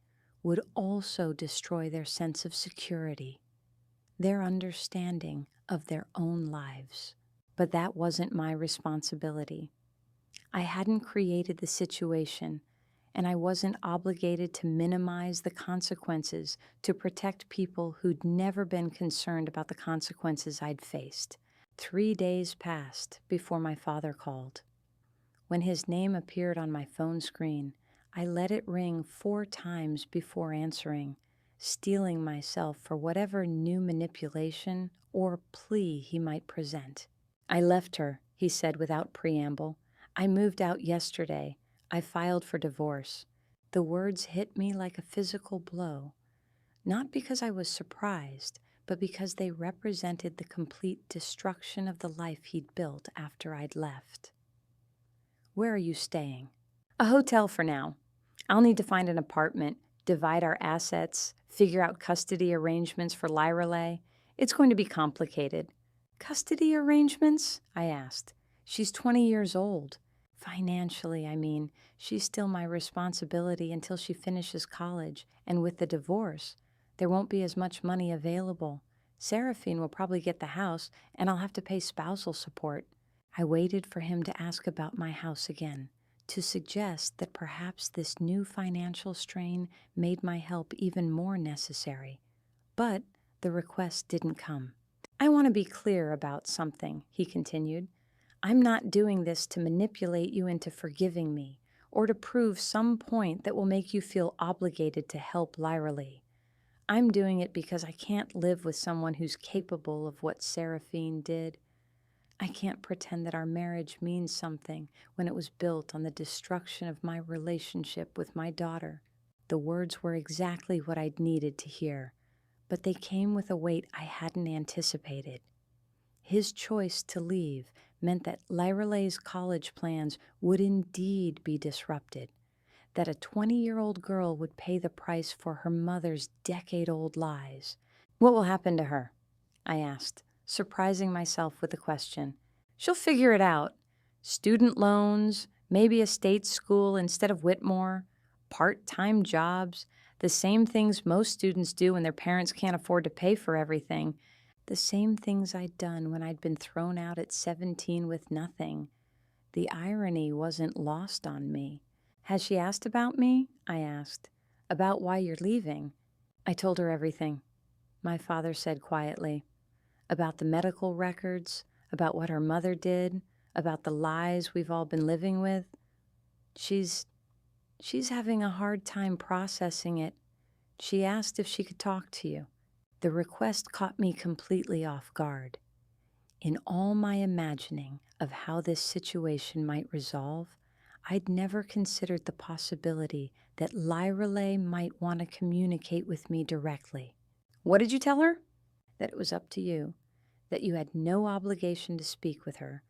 [SPEAKER 1] would also destroy their sense of security, their understanding of their own lives. But that wasn't my responsibility. I hadn't created the situation, and I wasn't obligated to minimize the consequences to protect people who'd never been concerned about the consequences I'd faced. 3 days passed before my father called. When his name appeared on my phone screen, I let it ring 4 times before answering, steeling myself for whatever new manipulation or plea he might present. "I left her," he said without preamble. "I moved out yesterday. I filed for divorce." The words hit me like a physical blow, not because I was surprised, but because they represented the complete destruction of the life he'd built after I'd left. "Where are you staying?" "A hotel for now. I'll need to find an apartment, divide our assets, figure out custody arrangements for Lyrelay. It's going to be complicated." "Custody arrangements?" I asked. "She's 20 years old. Financially, I mean. She's still my responsibility until she finishes college, and with the divorce, there won't be as much money available. Seraphine will probably get the house, and I'll have to pay spousal support." I waited for him to ask about my house again, to suggest that perhaps this new financial strain made my help even more necessary. But the request didn't come. "I want to be clear about something," he continued. "I'm not doing this to manipulate you into forgiving me or to prove some point that will make you feel obligated to help Lyralee. I'm doing it because I can't live with someone who's capable of what Seraphine did. I can't pretend that our marriage means something when it was built on the destruction of my relationship with my daughter." The words were exactly what I'd needed to hear, but they came with a weight I hadn't anticipated. His choice to leave meant that Lyralee's college plans would indeed be disrupted, that a 20-year-old girl would pay the price for her mother's decade-old lies. "What will happen to her?" I asked, surprising myself with the question. "She'll figure it out. Student loans, maybe a state school instead of Whitmore, part-time jobs, the same things most students do when their parents can't afford to pay for everything. The same things I'd done when I'd been thrown out at 17 with nothing." The irony wasn't lost on me. "Has she asked about me?" I asked. "About why you're leaving?" "I told her everything," my father said quietly. "About the medical records, about what her mother did, about the lies we've all been living with. She's having a hard time processing it. She asked if she could talk to you." The request caught me completely off guard. In all my imagining of how this situation might resolve, I'd never considered the possibility that Lyralee might want to communicate with me directly. "What did you tell her?" "That it was up to you, that you had no obligation to speak with her,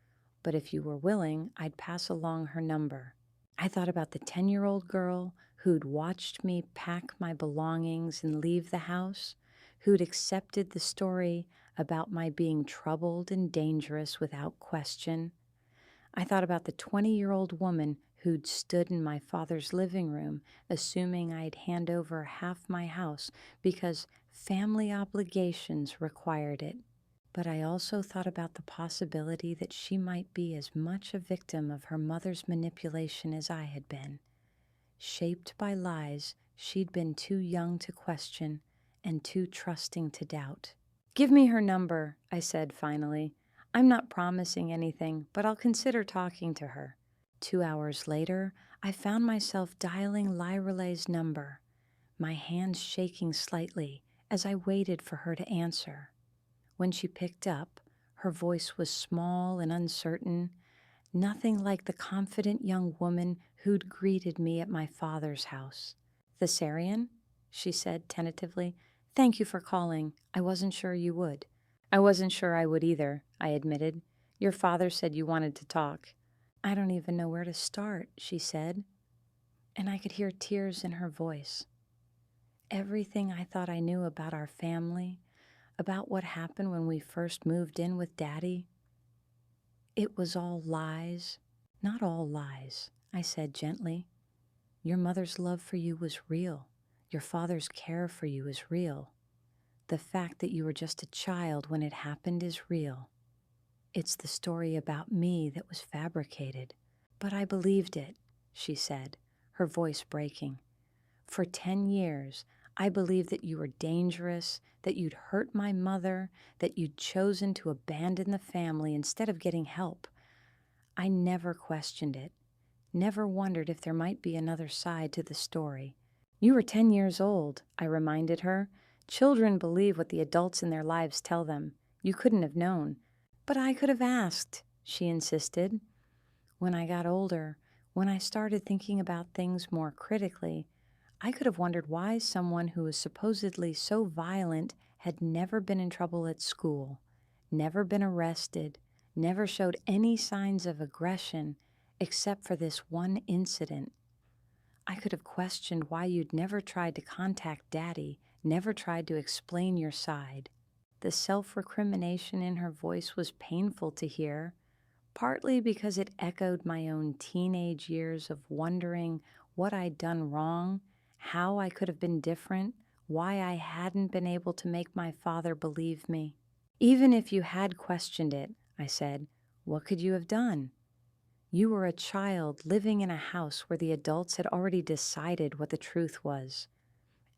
[SPEAKER 1] but if you were willing, I'd pass along her number." I thought about the 10-year-old girl who'd watched me pack my belongings and leave the house, who'd accepted the story about my being troubled and dangerous without question. I thought about the 20-year-old woman who'd stood in my father's living room, assuming I'd hand over half my house because family obligations required it. But I also thought about the possibility that she might be as much a victim of her mother's manipulation as I had been, shaped by lies she'd been too young to question and too trusting to doubt. "Give me her number," I said finally. "I'm not promising anything, but I'll consider talking to her." 2 hours later, I found myself dialing Lyralee's number, my hands shaking slightly as I waited for her to answer. When she picked up, her voice was small and uncertain, nothing like the confident young woman who'd greeted me at my father's house. "Thessarian?" she said tentatively. "Thank you for calling. I wasn't sure you would." "I wasn't sure I would either," I admitted. "Your father said you wanted to talk." "I don't even know where to start," she said, and I could hear tears in her voice. Everything I thought I knew about our family, about what happened when we first moved in with Daddy, it was all lies. "Not all lies," I said gently. "Your mother's love for you was real. Your father's care for you is real. The fact that you were just a child when it happened is real. It's the story about me that was fabricated. But I believed it," she said, her voice breaking. "For 10 years, I believed that you were dangerous, that you'd hurt my mother, that you'd chosen to abandon the family instead of getting help. I never questioned it, never wondered if there might be another side to the story. You were 10 years old, I reminded her. Children believe what the adults in their lives tell them. You couldn't have known. But I could have asked, she insisted. When I got older, when I started thinking about things more critically, I could have wondered why someone who was supposedly so violent had never been in trouble at school, never been arrested, never showed any signs of aggression except for this one incident. I could have questioned why you'd never tried to contact Daddy, never tried to explain your side. The self-recrimination in her voice was painful to hear, partly because it echoed my own teenage years of wondering what I'd done wrong, how I could have been different, why I hadn't been able to make my father believe me. Even if you had questioned it, I said, what could you have done? You were a child living in a house where the adults had already decided what the truth was.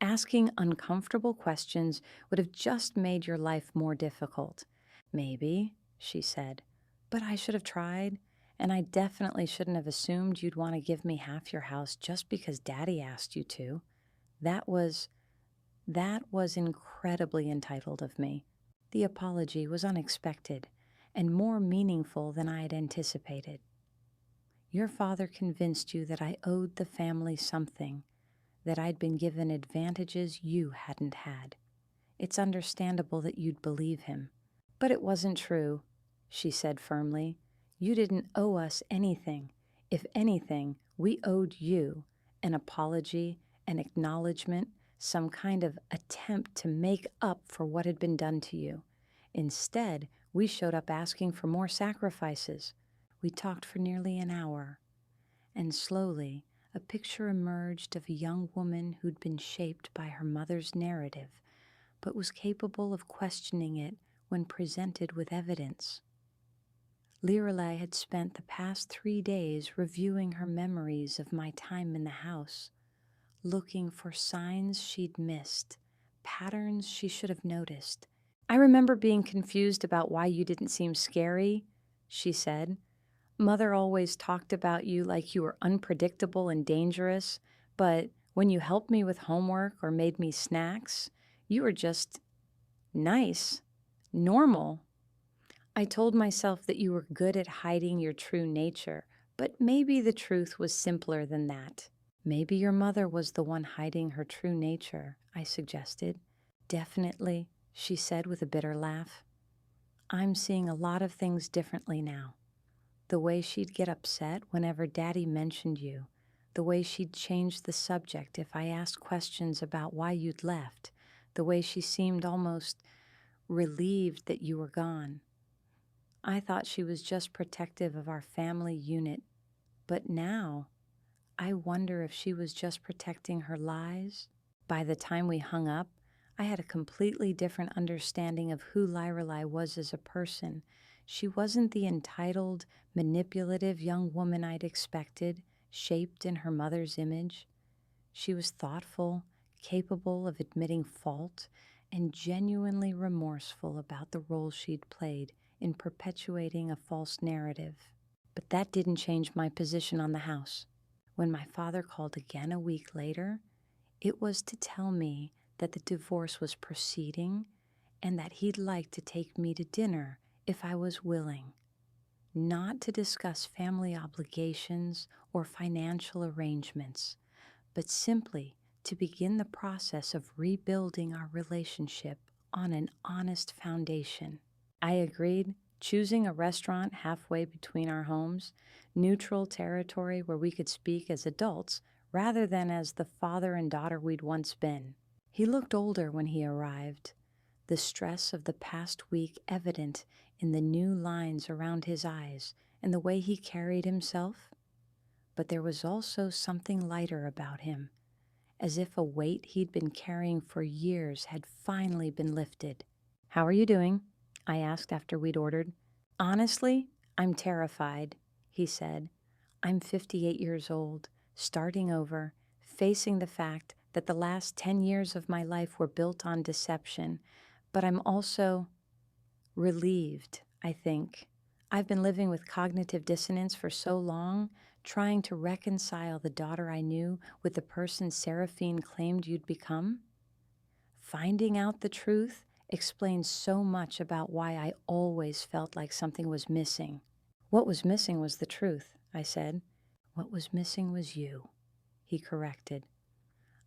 [SPEAKER 1] Asking uncomfortable questions would have just made your life more difficult. Maybe, she said, but I should have tried, and I definitely shouldn't have assumed you'd want to give me half your house just because Daddy asked you to. That was incredibly entitled of me. The apology was unexpected and more meaningful than I had anticipated. Your father convinced you that I owed the family something, that I'd been given advantages you hadn't had. It's understandable that you'd believe him. But it wasn't true, she said firmly. You didn't owe us anything. If anything, we owed you an apology, an acknowledgement, some kind of attempt to make up for what had been done to you. Instead, we showed up asking for more sacrifices. We talked for nearly an hour, and slowly a picture emerged of a young woman who'd been shaped by her mother's narrative, but was capable of questioning it when presented with evidence. Lirelai had spent the past 3 days reviewing her memories of my time in the house, looking for signs she'd missed, patterns she should have noticed. I remember being confused about why you didn't seem scary, she said. Mother always talked about you like you were unpredictable and dangerous, but when you helped me with homework or made me snacks, you were just nice, normal. I told myself that you were good at hiding your true nature, but maybe the truth was simpler than that. Maybe your mother was the one hiding her true nature, I suggested. Definitely, she said with a bitter laugh. I'm seeing a lot of things differently now. The way she'd get upset whenever Daddy mentioned you, the way she'd change the subject if I asked questions about why you'd left, the way she seemed almost relieved that you were gone. I thought she was just protective of our family unit, but now I wonder if she was just protecting her lies. By the time we hung up, I had a completely different understanding of who Lirelai was as a person. She wasn't the entitled, manipulative young woman I'd expected, shaped in her mother's image. She was thoughtful, capable of admitting fault, and genuinely remorseful about the role she'd played in perpetuating a false narrative. But that didn't change my position on the house. When my father called again a week later, it was to tell me that the divorce was proceeding and that he'd like to take me to dinner if I was willing, not to discuss family obligations or financial arrangements, but simply to begin the process of rebuilding our relationship on an honest foundation. I agreed, choosing a restaurant halfway between our homes, neutral territory where we could speak as adults rather than as the father and daughter we'd once been. He looked older when he arrived, the stress of the past week evident in the new lines around his eyes and the way he carried himself. But there was also something lighter about him, as if a weight he'd been carrying for years had finally been lifted. "How are you doing?" I asked after we'd ordered. "Honestly, I'm terrified," he said. "I'm 58 years old, starting over, facing the fact that the last 10 years of my life were built on deception, but I'm also relieved, I think. I've been living with cognitive dissonance for so long, trying to reconcile the daughter I knew with the person Seraphine claimed you'd become? Finding out the truth explains so much about why I always felt like something was missing. What was missing was the truth, I said. What was missing was you, he corrected.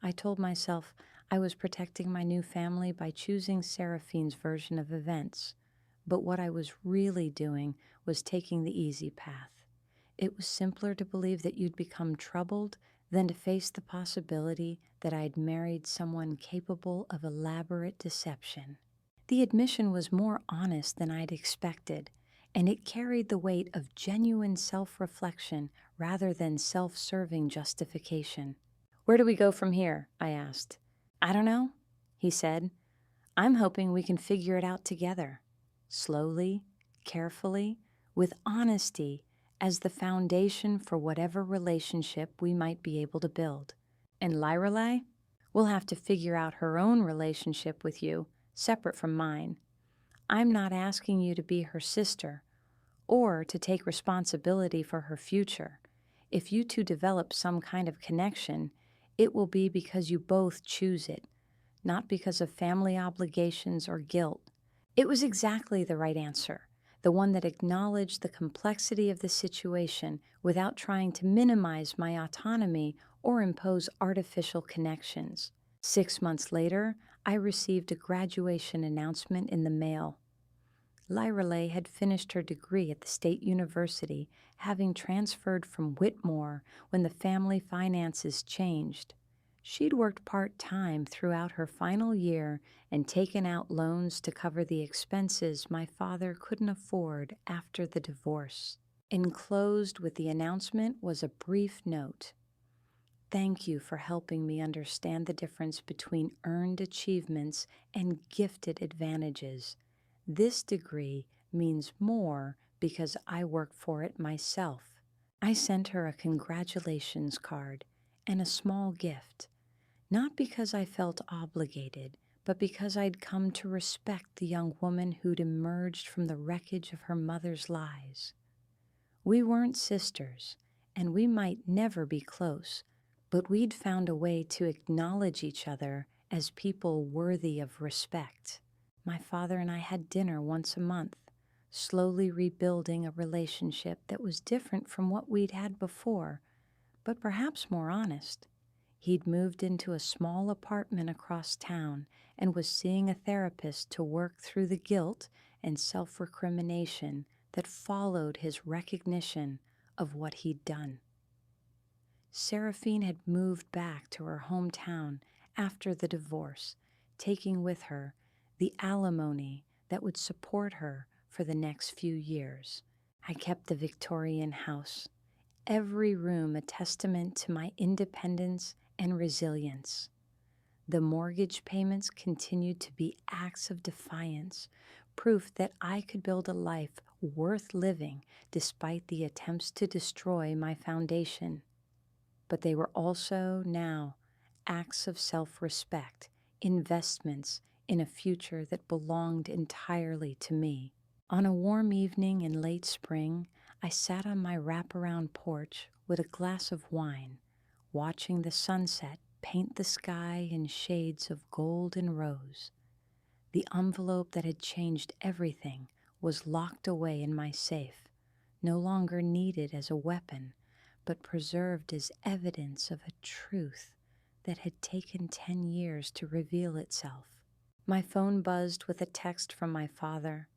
[SPEAKER 1] I told myself I was protecting my new family by choosing Seraphine's version of events, but what I was really doing was taking the easy path. It was simpler to believe that you'd become troubled than to face the possibility that I'd married someone capable of elaborate deception. The admission was more honest than I'd expected, and it carried the weight of genuine self-reflection rather than self-serving justification. "Where do we go from here?" I asked. "I don't know," he said. "I'm hoping we can figure it out together. Slowly, carefully, with honesty as the foundation for whatever relationship we might be able to build. And Lorelei will have to figure out her own relationship with you, separate from mine. I'm not asking you to be her sister or to take responsibility for her future. If you two develop some kind of connection, it will be because you both choose it, not because of family obligations or guilt." It was exactly the right answer, the one that acknowledged the complexity of the situation without trying to minimize my autonomy or impose artificial connections. 6 months later, I received a graduation announcement in the mail. Lorelei had finished her degree at the State University, having transferred from Whitmore when the family finances changed. She'd worked part-time throughout her final year and taken out loans to cover the expenses my father couldn't afford after the divorce. Enclosed with the announcement was a brief note. "Thank you for helping me understand the difference between earned achievements and gifted advantages. This degree means more because I worked for it myself." I sent her a congratulations card and a small gift, not because I felt obligated, but because I'd come to respect the young woman who'd emerged from the wreckage of her mother's lies. We weren't sisters, and we might never be close, but we'd found a way to acknowledge each other as people worthy of respect. My father and I had dinner once a month, slowly rebuilding a relationship that was different from what we'd had before, but perhaps more honest. He'd moved into a small apartment across town and was seeing a therapist to work through the guilt and self-recrimination that followed his recognition of what he'd done. Seraphine had moved back to her hometown after the divorce, taking with her the alimony that would support her for the next few years. I kept the Victorian house, every room a testament to my independence and resilience. The mortgage payments continued to be acts of defiance, proof that I could build a life worth living despite the attempts to destroy my foundation. But they were also now acts of self-respect, investments in a future that belonged entirely to me. On a warm evening in late spring, I sat on my wraparound porch with a glass of wine, watching the sunset paint the sky in shades of gold and rose. The envelope that had changed everything was locked away in my safe, no longer needed as a weapon, but preserved as evidence of a truth that had taken 10 years to reveal itself. My phone buzzed with a text from my father.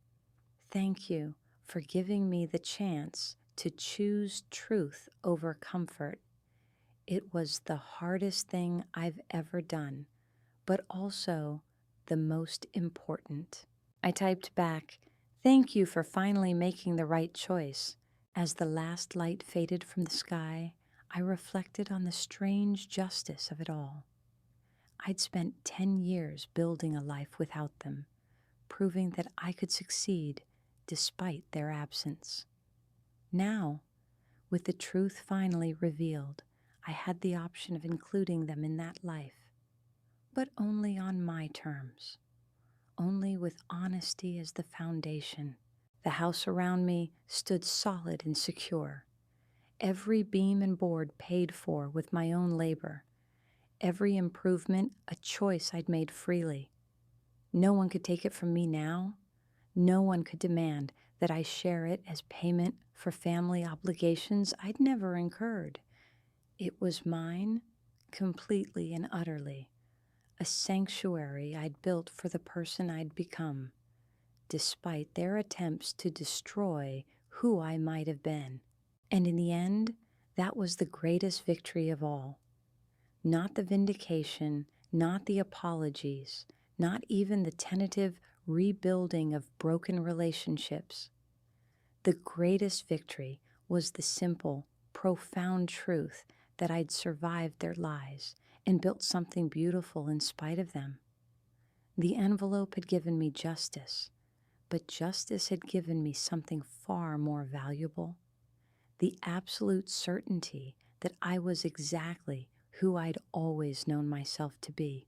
[SPEAKER 1] "Thank you for giving me the chance to choose truth over comfort. It was the hardest thing I've ever done, but also the most important." I typed back, "Thank you for finally making the right choice." As the last light faded from the sky, I reflected on the strange justice of it all. I'd spent 10 years building a life without them, proving that I could succeed despite their absence. Now, with the truth finally revealed, I had the option of including them in that life, but only on my terms, only with honesty as the foundation. The house around me stood solid and secure. every beam and board paid for with my own labor, every improvement a choice I'd made freely. No one could take it from me now. No one could demand that I share it as payment for family obligations I'd never incurred. It was mine, completely and utterly, a sanctuary I'd built for the person I'd become, despite their attempts to destroy who I might have been. And in the end, that was the greatest victory of all. Not the vindication, not the apologies, not even the tentative rebuilding of broken relationships. The greatest victory was the simple, profound truth that I'd survived their lies and built something beautiful in spite of them. The envelope had given me justice, but justice had given me something far more valuable: the absolute certainty that I was exactly who I'd always known myself to be.